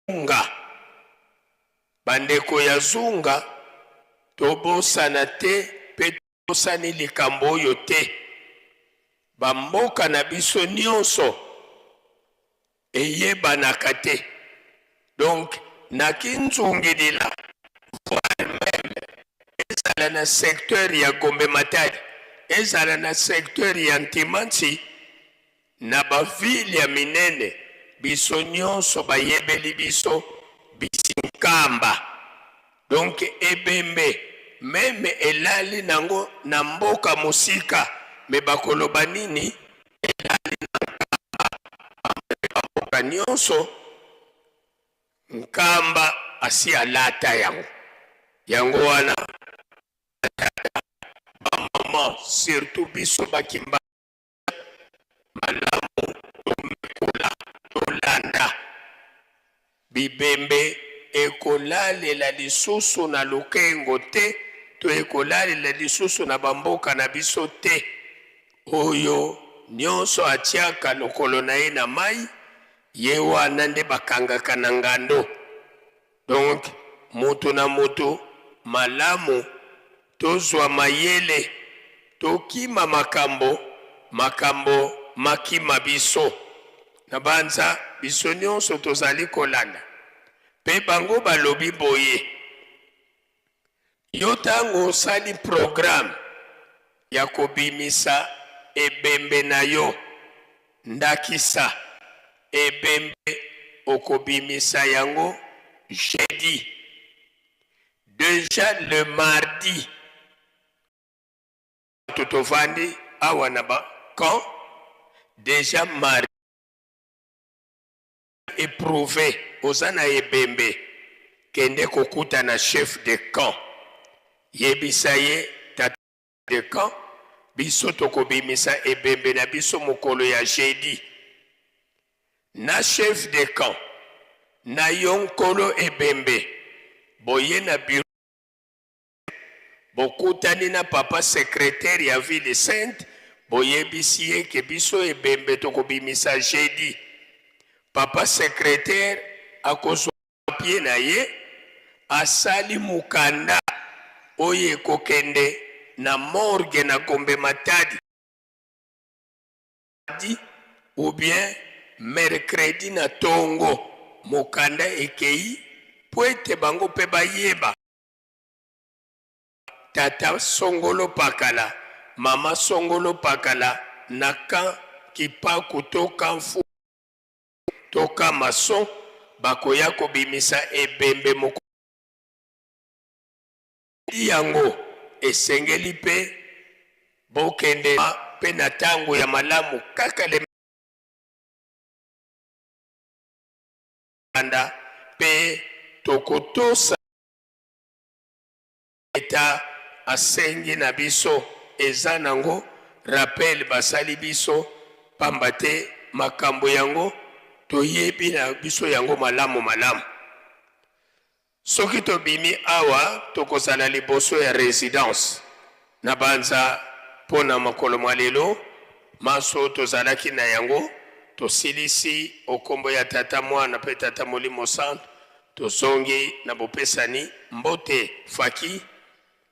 zunga bandeko ya zunga tobosana te pe tobosani likambo oyo te bamboka na biso nyonso eyebanaka te donc nakinzungilila ezala na secteur ya Gombe Matadi ezala na secteur ya Ntimansi na bavile ya minene biso nyonso bayebeli biso bisinkamba donc ebembe meme elali nango na mboka musika me bakoloba nini elali na mboka nyonso nkamba asi alata yango wana bamama surtout biso bakimba malamu tomekula tolanda bibembe ekolalela lisusu na lukengo te to ekolalela lisusu na bamboka na biso te oyo nyonso atiaka lokolo na ye na mai ye wana nde bakangaka na ngando donc mutu na mutu malamu tozwa mayele tokima makambo makima biso na banza biso nyonso tozali kolanda pe bango balobi boye yo tango osali programme ya kobimisa ebembe na yo ndakisa ebembe okobimisa yango jeudi déjà le mardi tutovandi awa na ba quand déjà mardi éprouvé ozana ebembe kende kokuta na chef de camp yebisa ye tata de camp biso tokobimisa ebembe na biso mokolo ya jeudi na chef de camp na yonkolo ebembe boye na bureau bokutani na papa secrétaire ya ville sainte boyebisi ye ke biso ebembe tokobimisa jeudi papa secrétaire akozwa papier na ye asali mukanda oyo ekokende na morgue na Gombe Matadi ou bien mercredi na tongo mukanda ekei po ete bango mpe bayeba tata Songolo Pakala mama Songolo Pakala na kan kipaku toka mfu toka mason bakoya kobimisa ebembe moko yango esengeli pe bokende pe na tango ya malamu kaka le anda pe tokotosa eta asengi na biso eza nango rappel basali biso pamba te makambo yango toyebi na biso yango malamu soki tobimi awa tokozala liboso ya résidence na banza pona makolo mwa lelo maso tozalaki na yango tosilisi okombo ya tata mwana pe tata molimo santo tozongi na bopesani mbote faki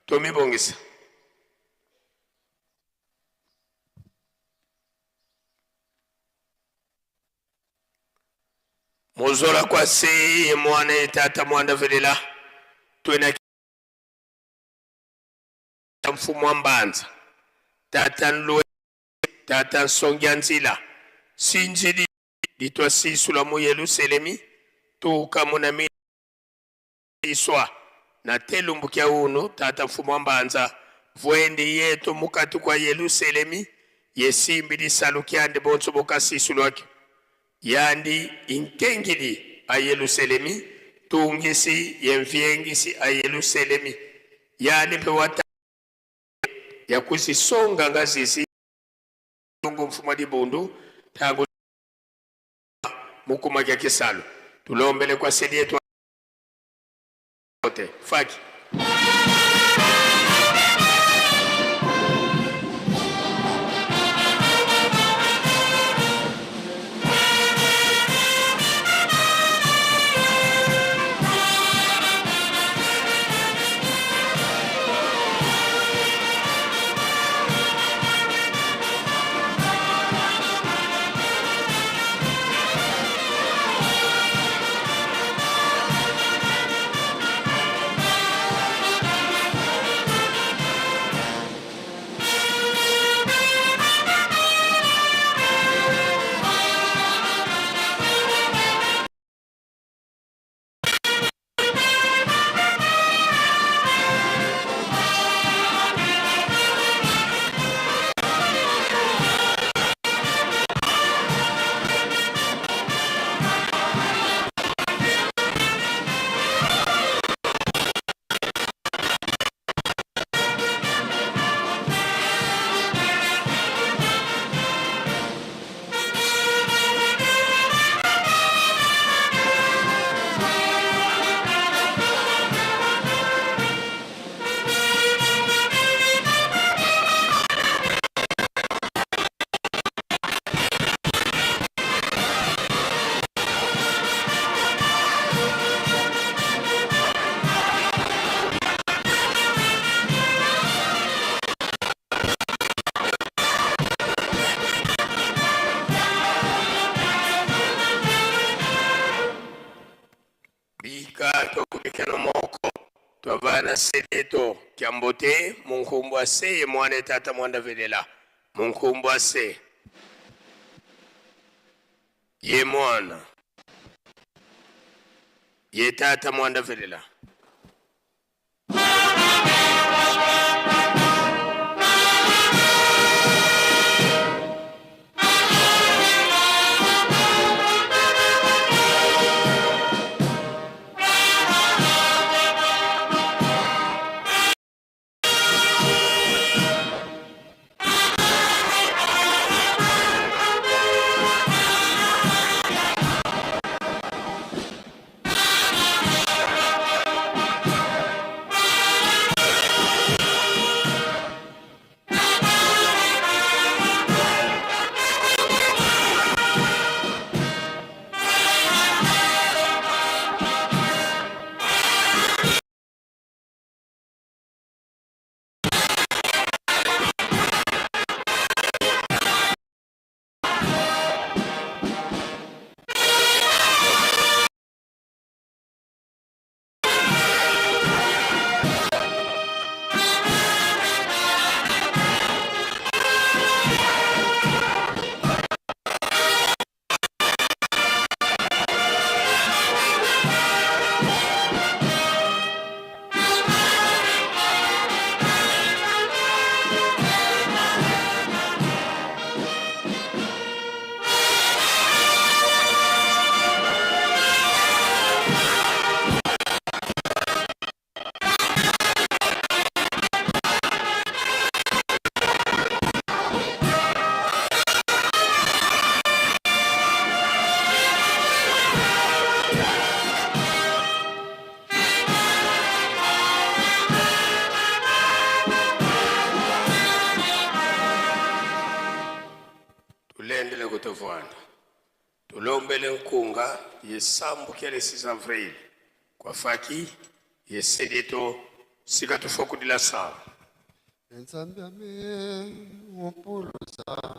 tomibongisa mozola kwa se mwana tata mwanda velela twena mfumo mbanza tata nlwe tata songyanzila sinjili ditwa sisula mu Yerusalemi tuka munami iswa na telumbukia uno tata mfumo mbanza vwendi yetu mukati kwa Yerusalemi yesimbi disalukiande bonso bokasisulu wake yandi inkengili a Yerusalemi tungisi yenviengisi a Yerusalemi yani pe wata ya kusisonga ngazisi Mungu mfuma dibundu tangu mukuma kya kisalo tulombele kwa sedi yetu wote faki Twavana sedeto kiambote munkumbu ase mwane tata mwanda velela munkumbu ase ye mwana ye tata mwanda velela tulendele kutovwana tulombele nkunga yesambu kele 6 avril kwa faki yesedeto sikatufokudila sawa
Nzambiame upuluza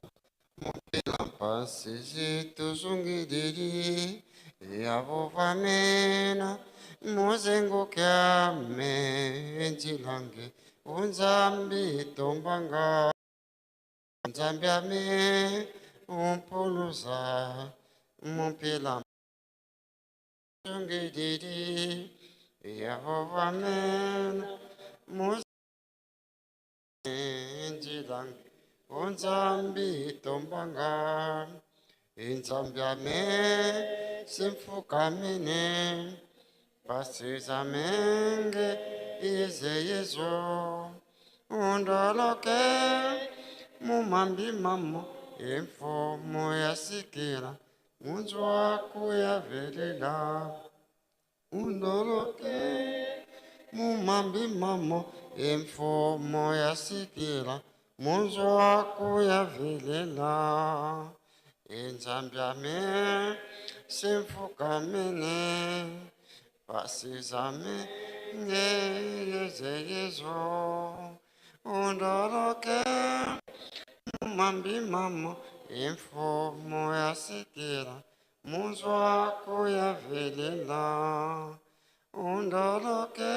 mupila mpasisi tuzungidiri yavo vamena muzengo kyame njilange unzambi tombanga Nzambiame upuluza mupila tuzungidiri yavo vamena Njilang unzambi tombanga inzambiame simfukamine pasiza menge ize yezo undoloke mumambi mamo imfumo yasikira munzu wako yavelela undoloke mumambi mamo imfumo yasikira munzu wako yavelela inzambyame simfukamene pasizame ngeyezeyezo undoloke mumambi mamo imfumo yasikira munzu wako yavelela undoloke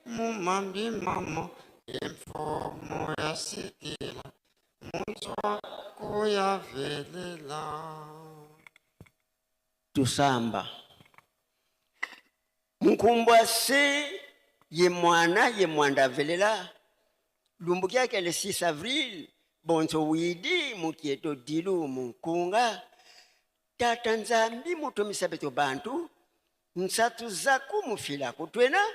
mumambi mamo imfumo yasikira munzu wako yavelela.
Tusamba mkumbwa se ye mwana ye mwanda velela lumbuki yake le 6 avril bonzo widi mukieto dilu munkunga tata nzambi mutomisa beto bantu nsatu zaku mufila kutwena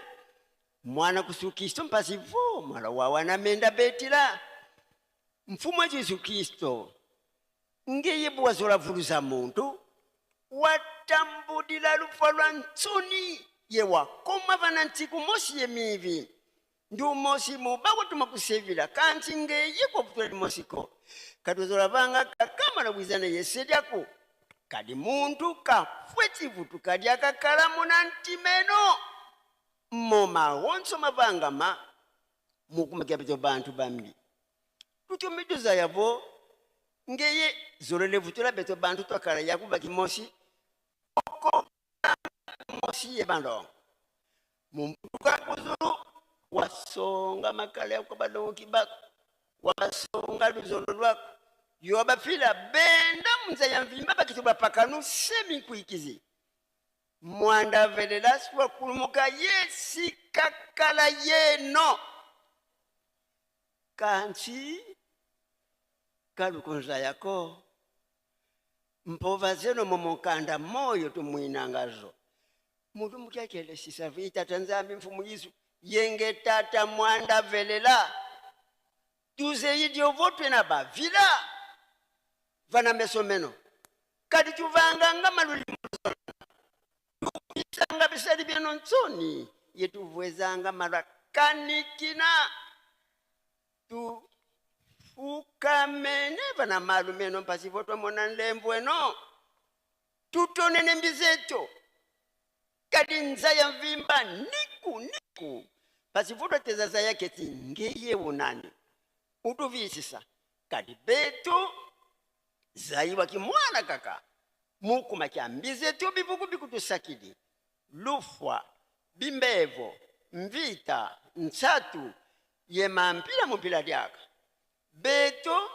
mwana kusu Kristo mpasivo mala wawana menda betila mfumo Yesu Kristo ngeye bwazola vuluza muntu watambudila lufa lwa ntsuni ye wakoma vana ntsiku mosi ye mivi ndu mosi mubago tumakusevila kansi ngeye kwa putweli mosiko katuzola vanga kakamala wizana yesedyako kadi muntu kafwe chivutu kadi akakalamu na ntimeno moma wonso mavangama mukumakia peto bantu bambi tutumiduza yavo ngeye zolele vutula beto bantu twakala yakuba kimosi oko mosi ye bando mumpuka kuzulu wasonga makala ya kubalo kibako wasonga luzolo lwako yoba fila benda mzaya mvimba bakituba pakanu semi kuikizi mwanda velela swa kulumuka yesi kakala yeno kanchi kalukunza yako mpova zeno momokanda moyo tumwinangazo mutu mukyakele sisavi tata nzambi mfumu Yesu yenge tata mwanda velela tuze yidio votwe na bavila vana mesomeno kadi tuvanga nga maluli bisanga bisali byeno ntsoni yetuvwezanga malakanikina tu ukamene vana malumeno mpasivo twamona nlembweno tutonene mbizeto kadi nzaya mvimba niku pasivo twateza yake ti ngeye unani utuvisisa kadi beto zaiwa kimwana kaka mukuma kya mbizeto bivuku bikutusakidi lufwa bimbevo mvita nsatu ye mampila mupila dyaka beto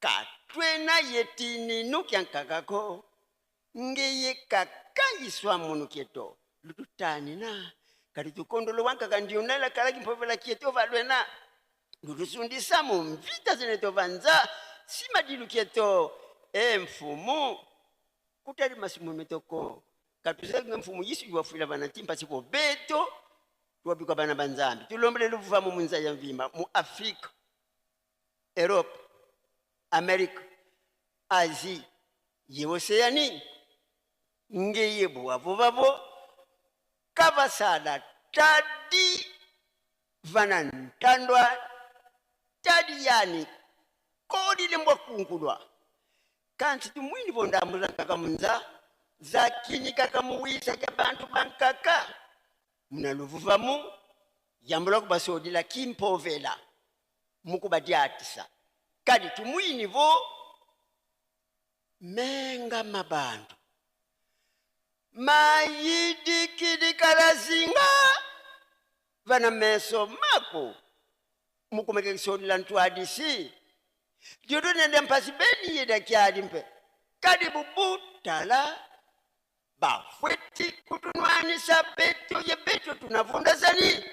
katwena yetini nukyankakako ngeye kakayiswa munu kieto lututani na kati tukondolo wankaka ndiunala kalaki mpovela kieto valwena lutusundisa mumvita zeneto vanza simadilu kieto mfumu kutali masimu metoko katuzenge mfumu Yesu yuwafuila vana timpa sipo beto tuwabikwa bana banzambi tulombele luvuva mu munza ya mvima mu Afrika Europe Amerika Asia ye Oceani ngeye buwavo vavo kavasala tadi vana ntandwa tadi yani kodi lembwa kunkulwa kansi tumwini vondambula kaka munza zakini kaka muwisa kya bantu bankaka muna luvuvamu yambula kubasodila kimpovela mukubadyatisa kadi tumwini vo menga mabantu mayidikidikalazinga vana meso mako mukumekekisodila ntwadisi diodo nende mpasi beni yeda kiadi mpe kadi bubutala bafweti kutunwanisa beto ye beto tunavunda zani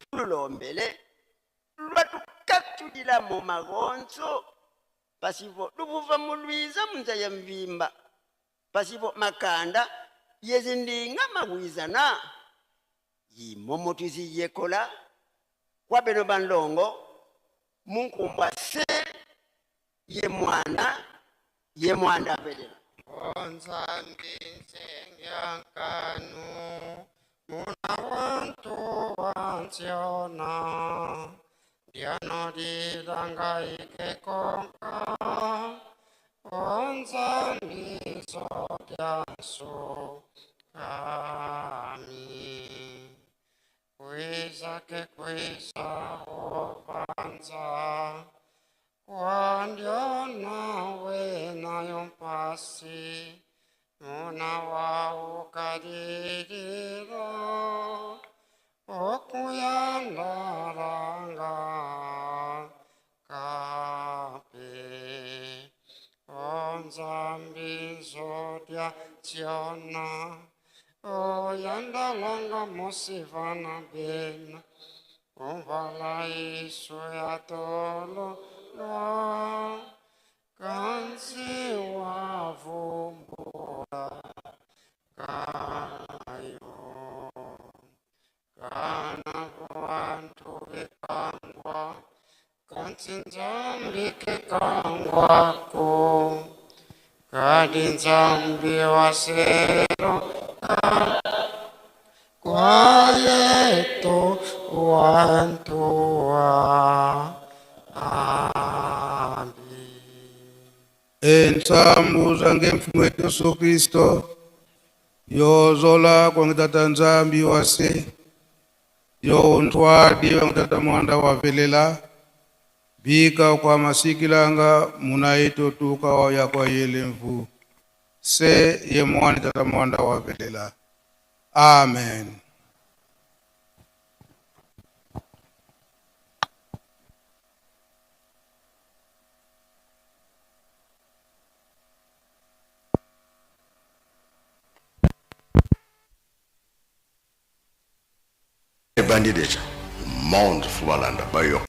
tululombele lwatukatulila mu magonzo pasivo lubuva mulwiza munza ya mvimba pasivo makanda yezindinga mawizana yimomotizi yekola kwa beno banlongo munkumba se ye mwana belela
onzambi nsenyankanu muna wantu wansiona dianodilanga ikekonka onzambi zodyaso kami kwisa ke kwisa opanza Wandiona wena yompasi Muna wa ukadirira Okuyandaranga Kape Onzambi zodia tiona Oyandalanga mosivana bena Umvala isu ya tolo Kansi wavumbura kayo kana vantu vikangwa kansi nzambi kekangwako kadi nzambi wasero kwayeto wantuwa
Ensambuza ngemfumo wetu Yesu Kristo yozola kwa ngitata nzambi wase yo ntwadi wa ngitata mwanda wavelela bika kwa masikilanga munaito tuka wa yakwa yelemvu se ye mwani tata mwanda wavelela. Amen.
Bandi deja monde fubalanda bayo.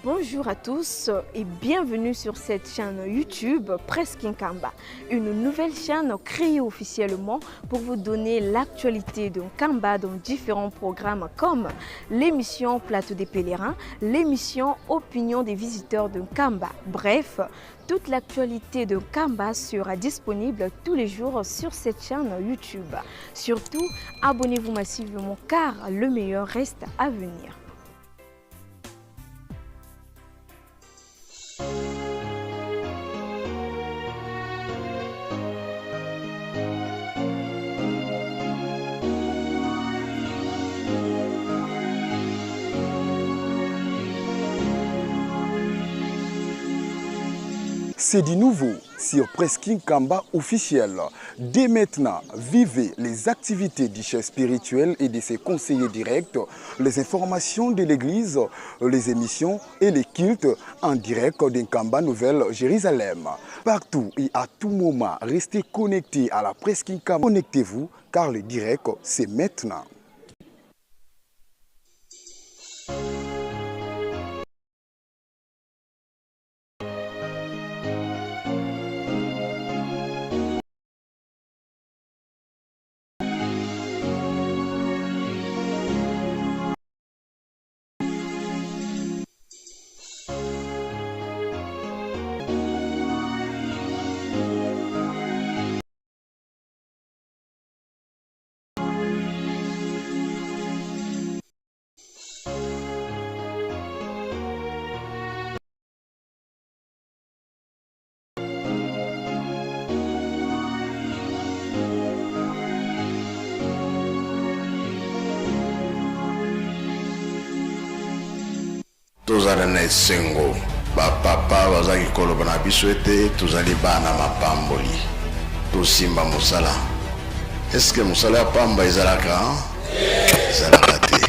Bonjour à tous et bienvenue sur cette chaîne YouTube Presque Nkamba, une nouvelle chaîne créée officiellement pour vous donner l'actualité de Nkamba dans différents programmes comme l'émission Plateau des pèlerins, l'émission Opinion des visiteurs de Nkamba. Bref, toute l'actualité de Nkamba sera disponible tous les jours sur cette chaîne YouTube. Surtout, abonnez-vous massivement car le meilleur reste à venir.
C'est du nouveau sur Presque Nkamba officiel. Dès maintenant, vivez les activités du chef spirituel et de ses conseillers directs, les informations de l'église, les émissions et les cultes en direct d'Nkamba Nouvelle Jérusalem. Partout et à tout moment, restez connectés à la Presque Nkamba. Connectez-vous car le direct, c'est maintenant.
Tozala na esengo bapapa bazaki koloba na biso ete tozali bana mapamboli tosimba mosala. Eske mosala ya pamba ezalaka ezalaka te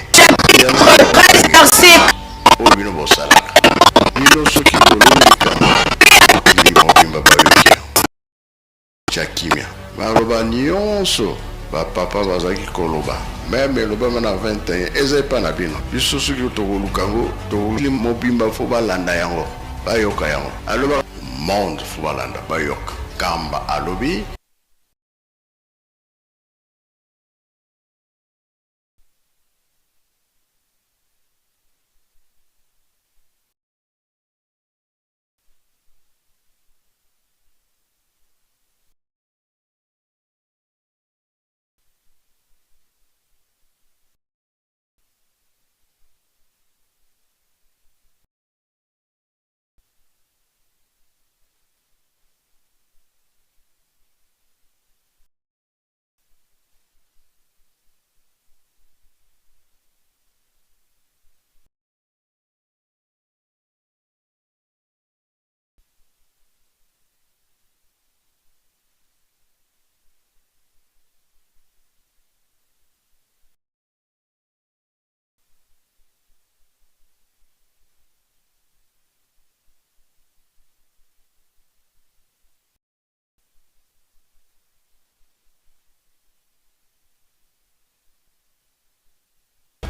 oyo bino bosalaka bino soki tolongika ili mobimba bayoki tya kimia baloba nyonso bapapa bazalaki koloba meme eloba na 21 ezali mpa na bino biso soki tokoluka yango tokoli mobimba fo balanda yango bayoka yango aloba monde fo balanda bayoka kamba alobi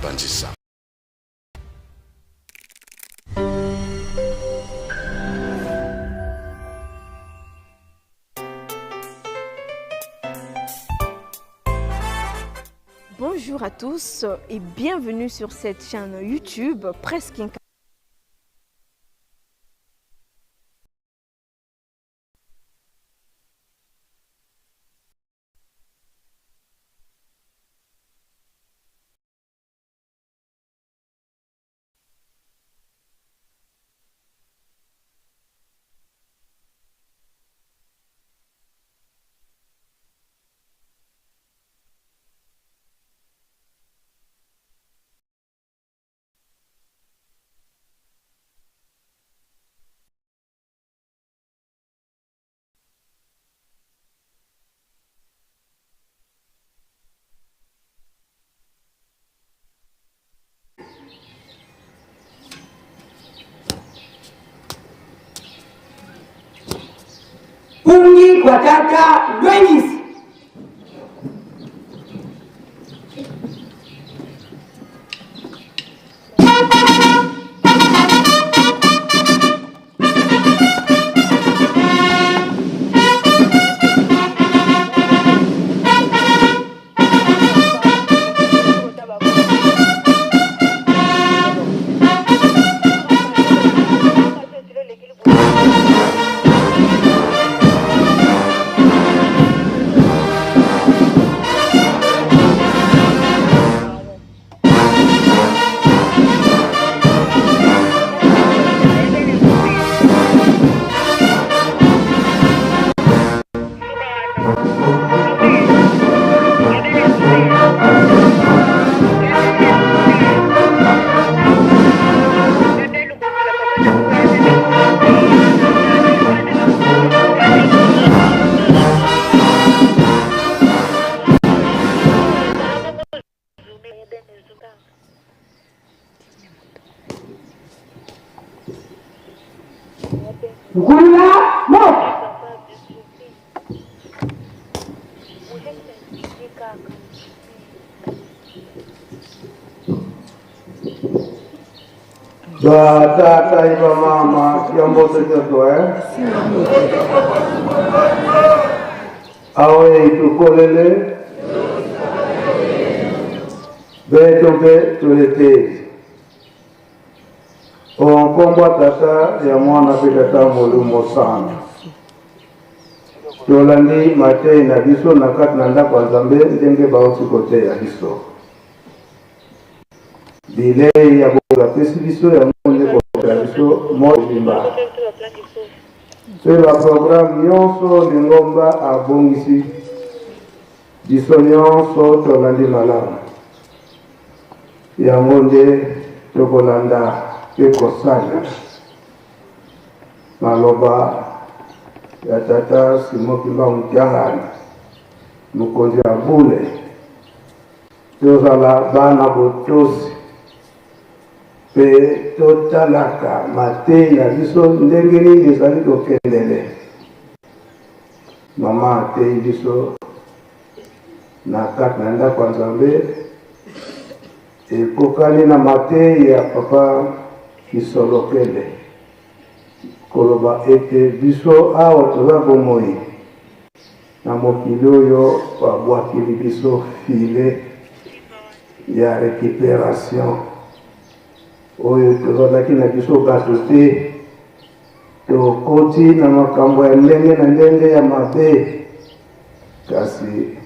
bandisa.
Bonjour à tous et bienvenue sur cette chaîne YouTube Presqu'Inc.
Pungi kwa tata Dwenis.
Tata iba mama kiambo sejoto awe itukolele betombe tulete onkombwa tata ya mwana pe tata molumo sana tolandi matei na biso na kati na ndako ya Nzambe ndenge bauti kote ya biso bilei ya kopesi biso ya monde kopesa biso mobimba pe baprogramme nyonso lingomba abongisi biso nyonso tolandi malamu yango nde tokolanda pe kosala maloba ya tata Simokimba Mutiangani mokonzi ya bule tozala bana botosi pe totalaka matei na biso ndenge nini ezali kokendele mama atei biso na kati na ndako ya Nzambe ekokani na mateyi ya papa Kisolokele koloba ete biso awa toza bomoi na mokili oyo babwakili biso file ya récupération oyo tozalaki na biso bato te tokoti na makambo ya ndenge na ndenge ya mabe kasi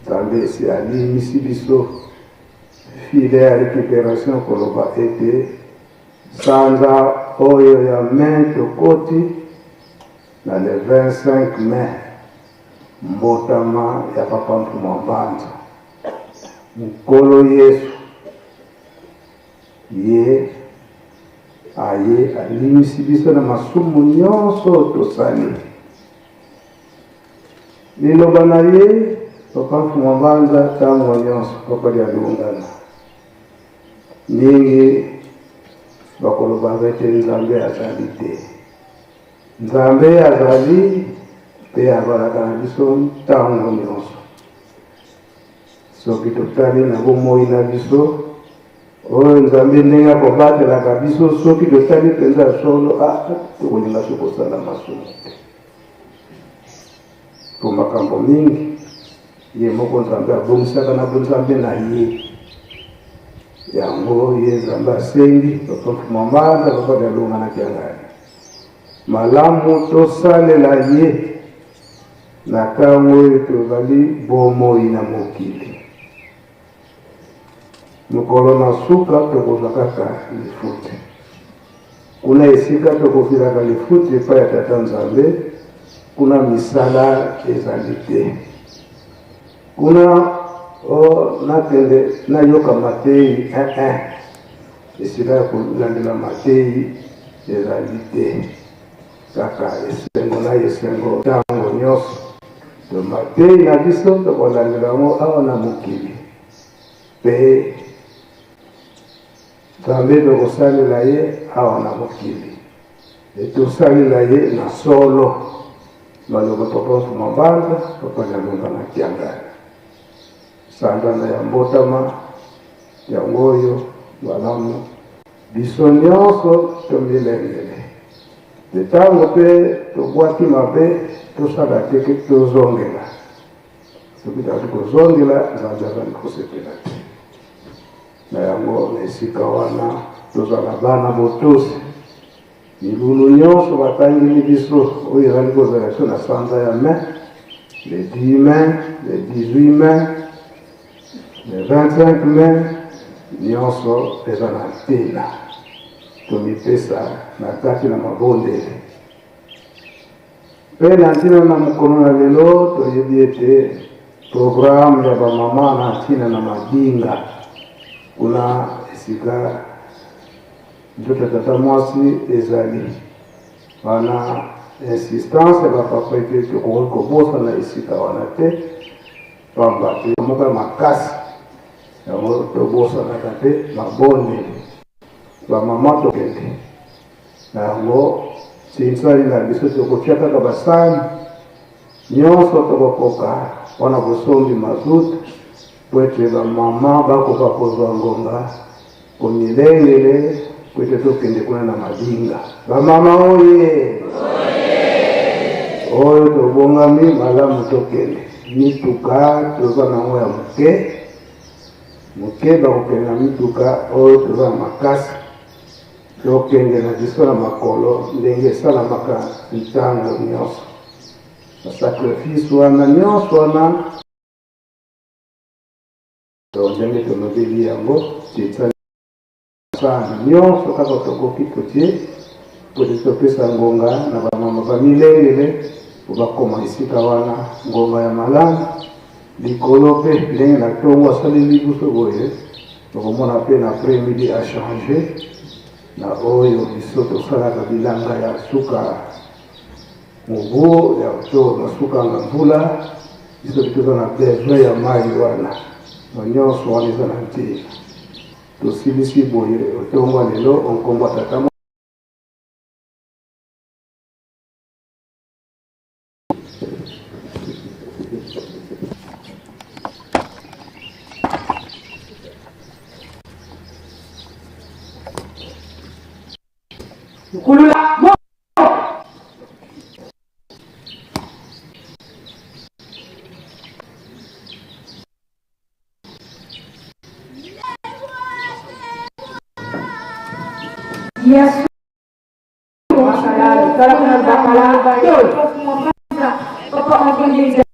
Nzambe esi alimisi biso file ya récupération koloba ete sanza oyo ya mai tokoti na le 25 mai mbotama ya papa Mpuma Mbanza mukolo Yesu ye aye alimisi biso na masumu nyonso tosali liloba na ye papa Mpuma Mbanza ntango nyonso papa lialungana mingi bakoloba ete Nzambe azali te Nzambe azali mpe abalaka na biso ntango nyonso soki totali na bomoi na biso oyo Nzambe ndenge akobatelaka biso soki totali mpenza solo tokolinga so kosala masumu te po makambo mingi ye moko Nzambe abomisaka na bonzambe na ye yango ye Nzambe asengi papa Mpuma Mbanza papa lialunganaki yangai malamu tosalela ye na ntango oyo tozali bomoi na mokili mokolo na suka tokozwa kaka lifuti kuna esika tokofikaka lifuti epai ya tata Nzambe kuna misala ezali te kuna nakende nayoka mateyi esika ya kolandela mateyi ezali te kaka esengo na esengo ntango nyonso to mateyi na biso tokolandela yango awa na mokili mpe Nzambe tokosalela ye awa na mokili tosalela ye na solo baloba papa Mpuma Mbanza papa lialunganaki yangai sandana ya mbotama yango oyo malamu biso nyonso tomilengele ntango mpe tobwaki mabe tosala teke tozongela soki tali kozongela Nzambe azali kosepela te na yango na esika wana tozala bana botosi milulu nyonso batangeli biso oyo ezali kozala biso na sanza ya mai le 10 mai le 18 mai le 25 mai nyonso eza na ntela tomipesa na kati na mabondeli mpe na ntina na mokolo na lelo toyebi ete programme ya bamama na ntina na madinga kuna esika nzoto tata mwasi ezali wana insistance ya bapapa ete tokoki kobosana esika wana te pamba te moko ya makasi yango tobosanaka te mabondeli bamama tokende na yango sinsali na biso tokotia kaka basani nyonso tokokoka wana kosombi mazuta po ete bamama bakoka kozwa ngonga komilengele po ete tokende kuna na madinga bamama oye oyo tobongami malamu tokende mituka toza nango ya moke bakokende na mituka oyo toza na makasi tokende na biso na makolo ndenge esalamaka ntango nyonso basacrifice wana nyonso wana ndenge tolobeli yango tetsali sana nyonso kaka tokoki totie po ete topesa ngonga na bamama bamilengele po bakoma esika wana ngonga ya malamu likolo mpe ndenge na ntongo asaleli biso boye tokomona mpe na après-midi achange na oyo biso tosalaka bilanga ya suka mobu ya to basukanga mvula biso toza na besoin ya mai wana nyonso wana eza na ntina tosilisi boye otongo lelo onkombo tata
Kulula mo. Yes. Bakalan, kalau bakalan betul. Papa organizer.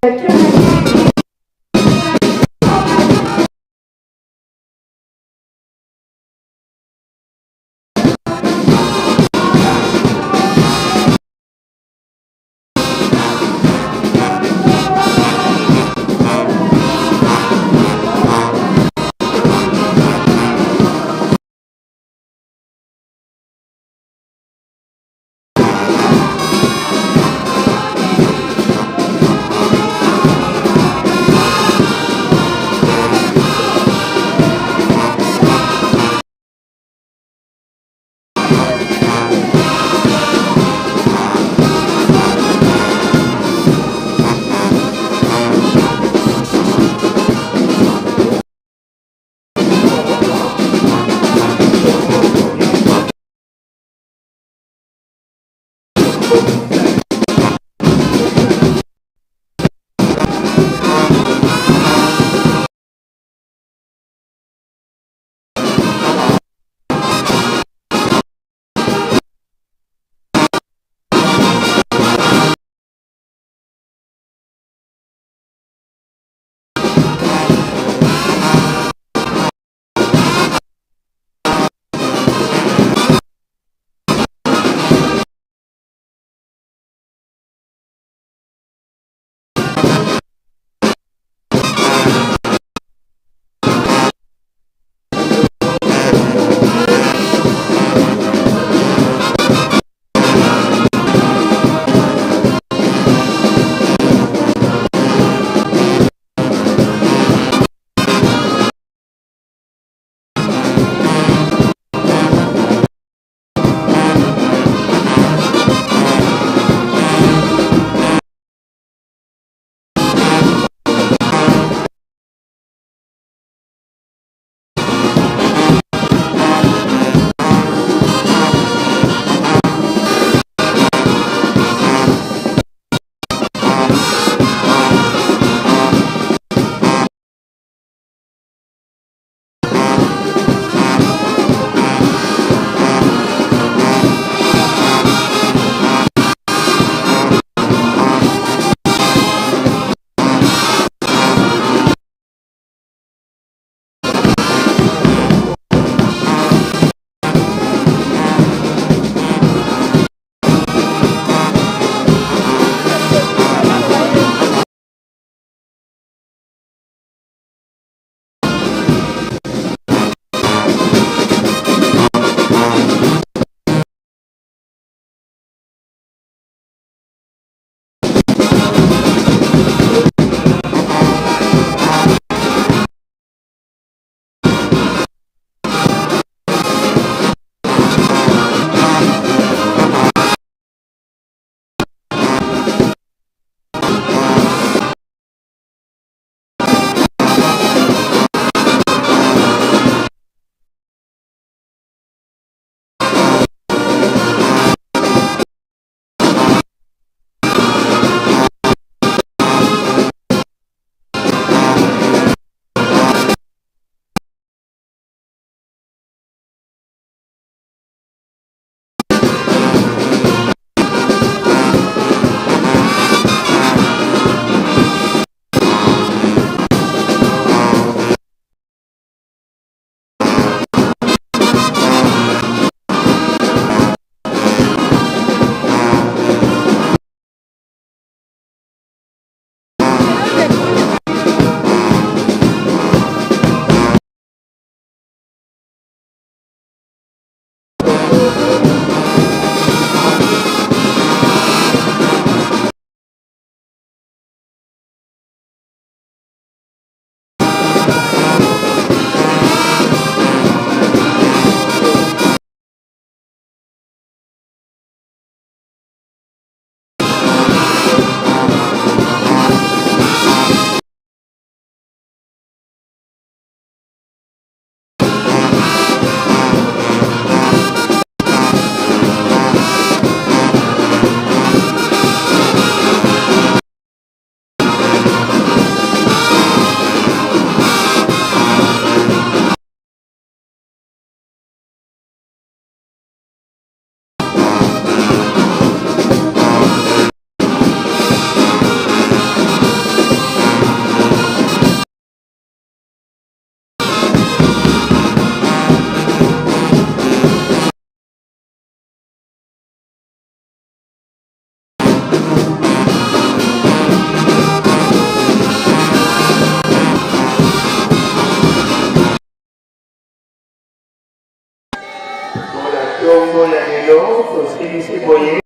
Tombo ya lelo tosikisi boye.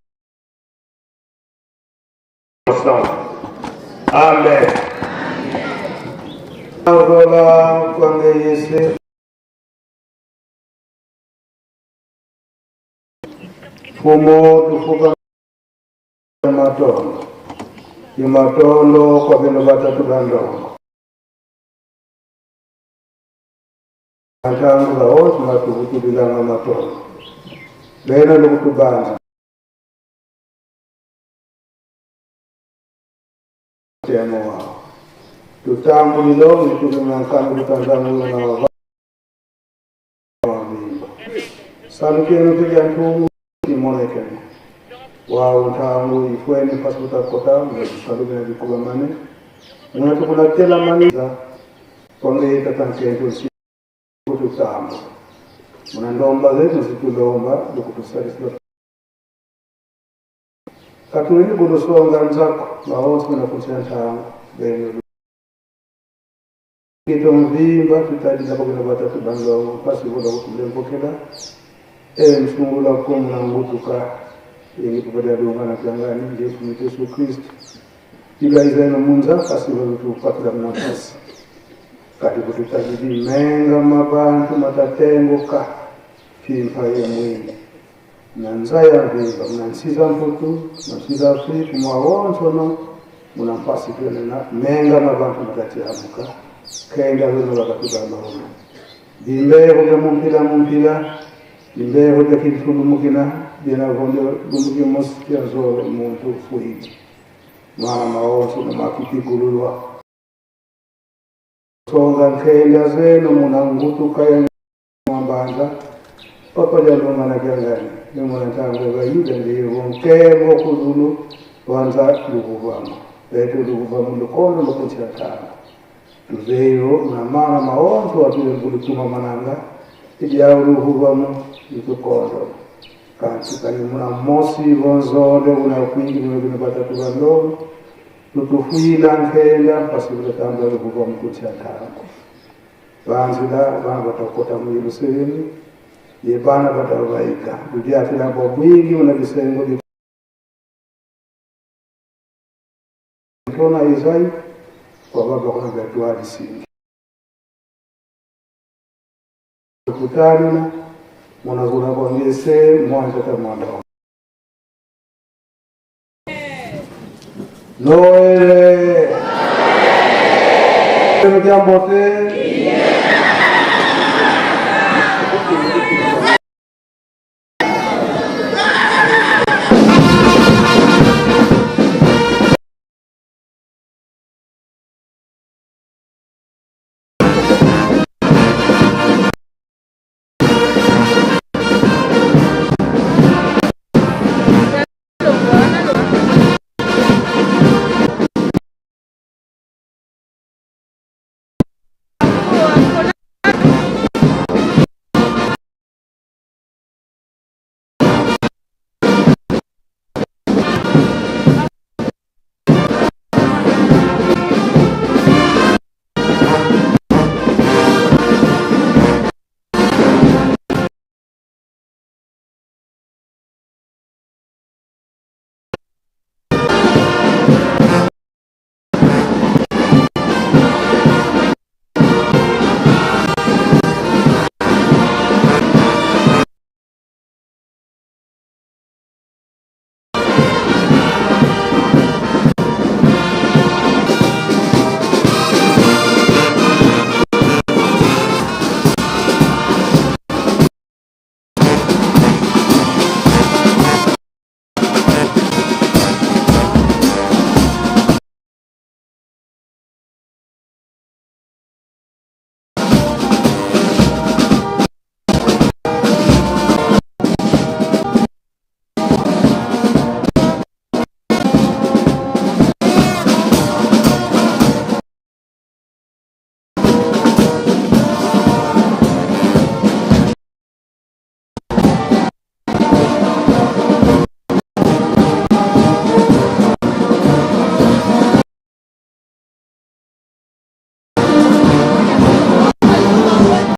Amen. Agola kwange Yesu. Fumo tufuka matondo. Yumatondo kwa vino batatu bandongo. Antangu la osu matukutubilanga matondo. Bena lukutubana. Temo wao. Tutambu lilo nitukimankani kutanzangu na wavaa. Salukenu tukiantungu imonekene. Wao ntangu ifweni pasuta kota mwesalukena vikuba mane. Mwetukuna tela maniza. Konge itatankentu si kututambu. Mwanandomba zetu situlomba lukutusalisila. Katulini kudusonga nzako maosi na kusiantangu. Beno Kito mvimba tutajina kwa batatu bango pasi boda kutulempokela msungula kwa mnangutuka yenye kupatia dungana kiangani Yesu Kristo ila izena munza pasi boda tupatila mnafasi kati kututajidi menga mabantu matatenguka kimpa ya mwili na nzaya mvimba mnansiza mputu mnansiza Afrika mwawonsono mnampasi tena menga mabantu matatiamuka kaenda wino wakatugamba hono dimbeho ya mumpila dimbeho ya kintundu mukina dina gonde gumbuki mosi ya zoro muntu fuidi mwana maosu na makiti kululwa songa kaenda zeno munangutu kaya mwambanza papa jalunga na kiangani mwana tango yuda ndiyo kemo kuzulu wanza lukuvamu letu lukuvamu lukono lukunchira tano tuzeyo na mara maonzo wapile kulituma mananga ijao ruhuvamu itukondo katika muna mosi vonzole unakwingi nimebata tubando tutufuila nkenda pasibula tamba ruhuvamu kuchata banzila bana batakota mwili sehemu ye bana batavaika kudia tena kwa mwingi unabisengo kona izai kwa baba kuna gatuadi singi kutana mwanazuna kwa ngese mwanja tamanda Noele Jambote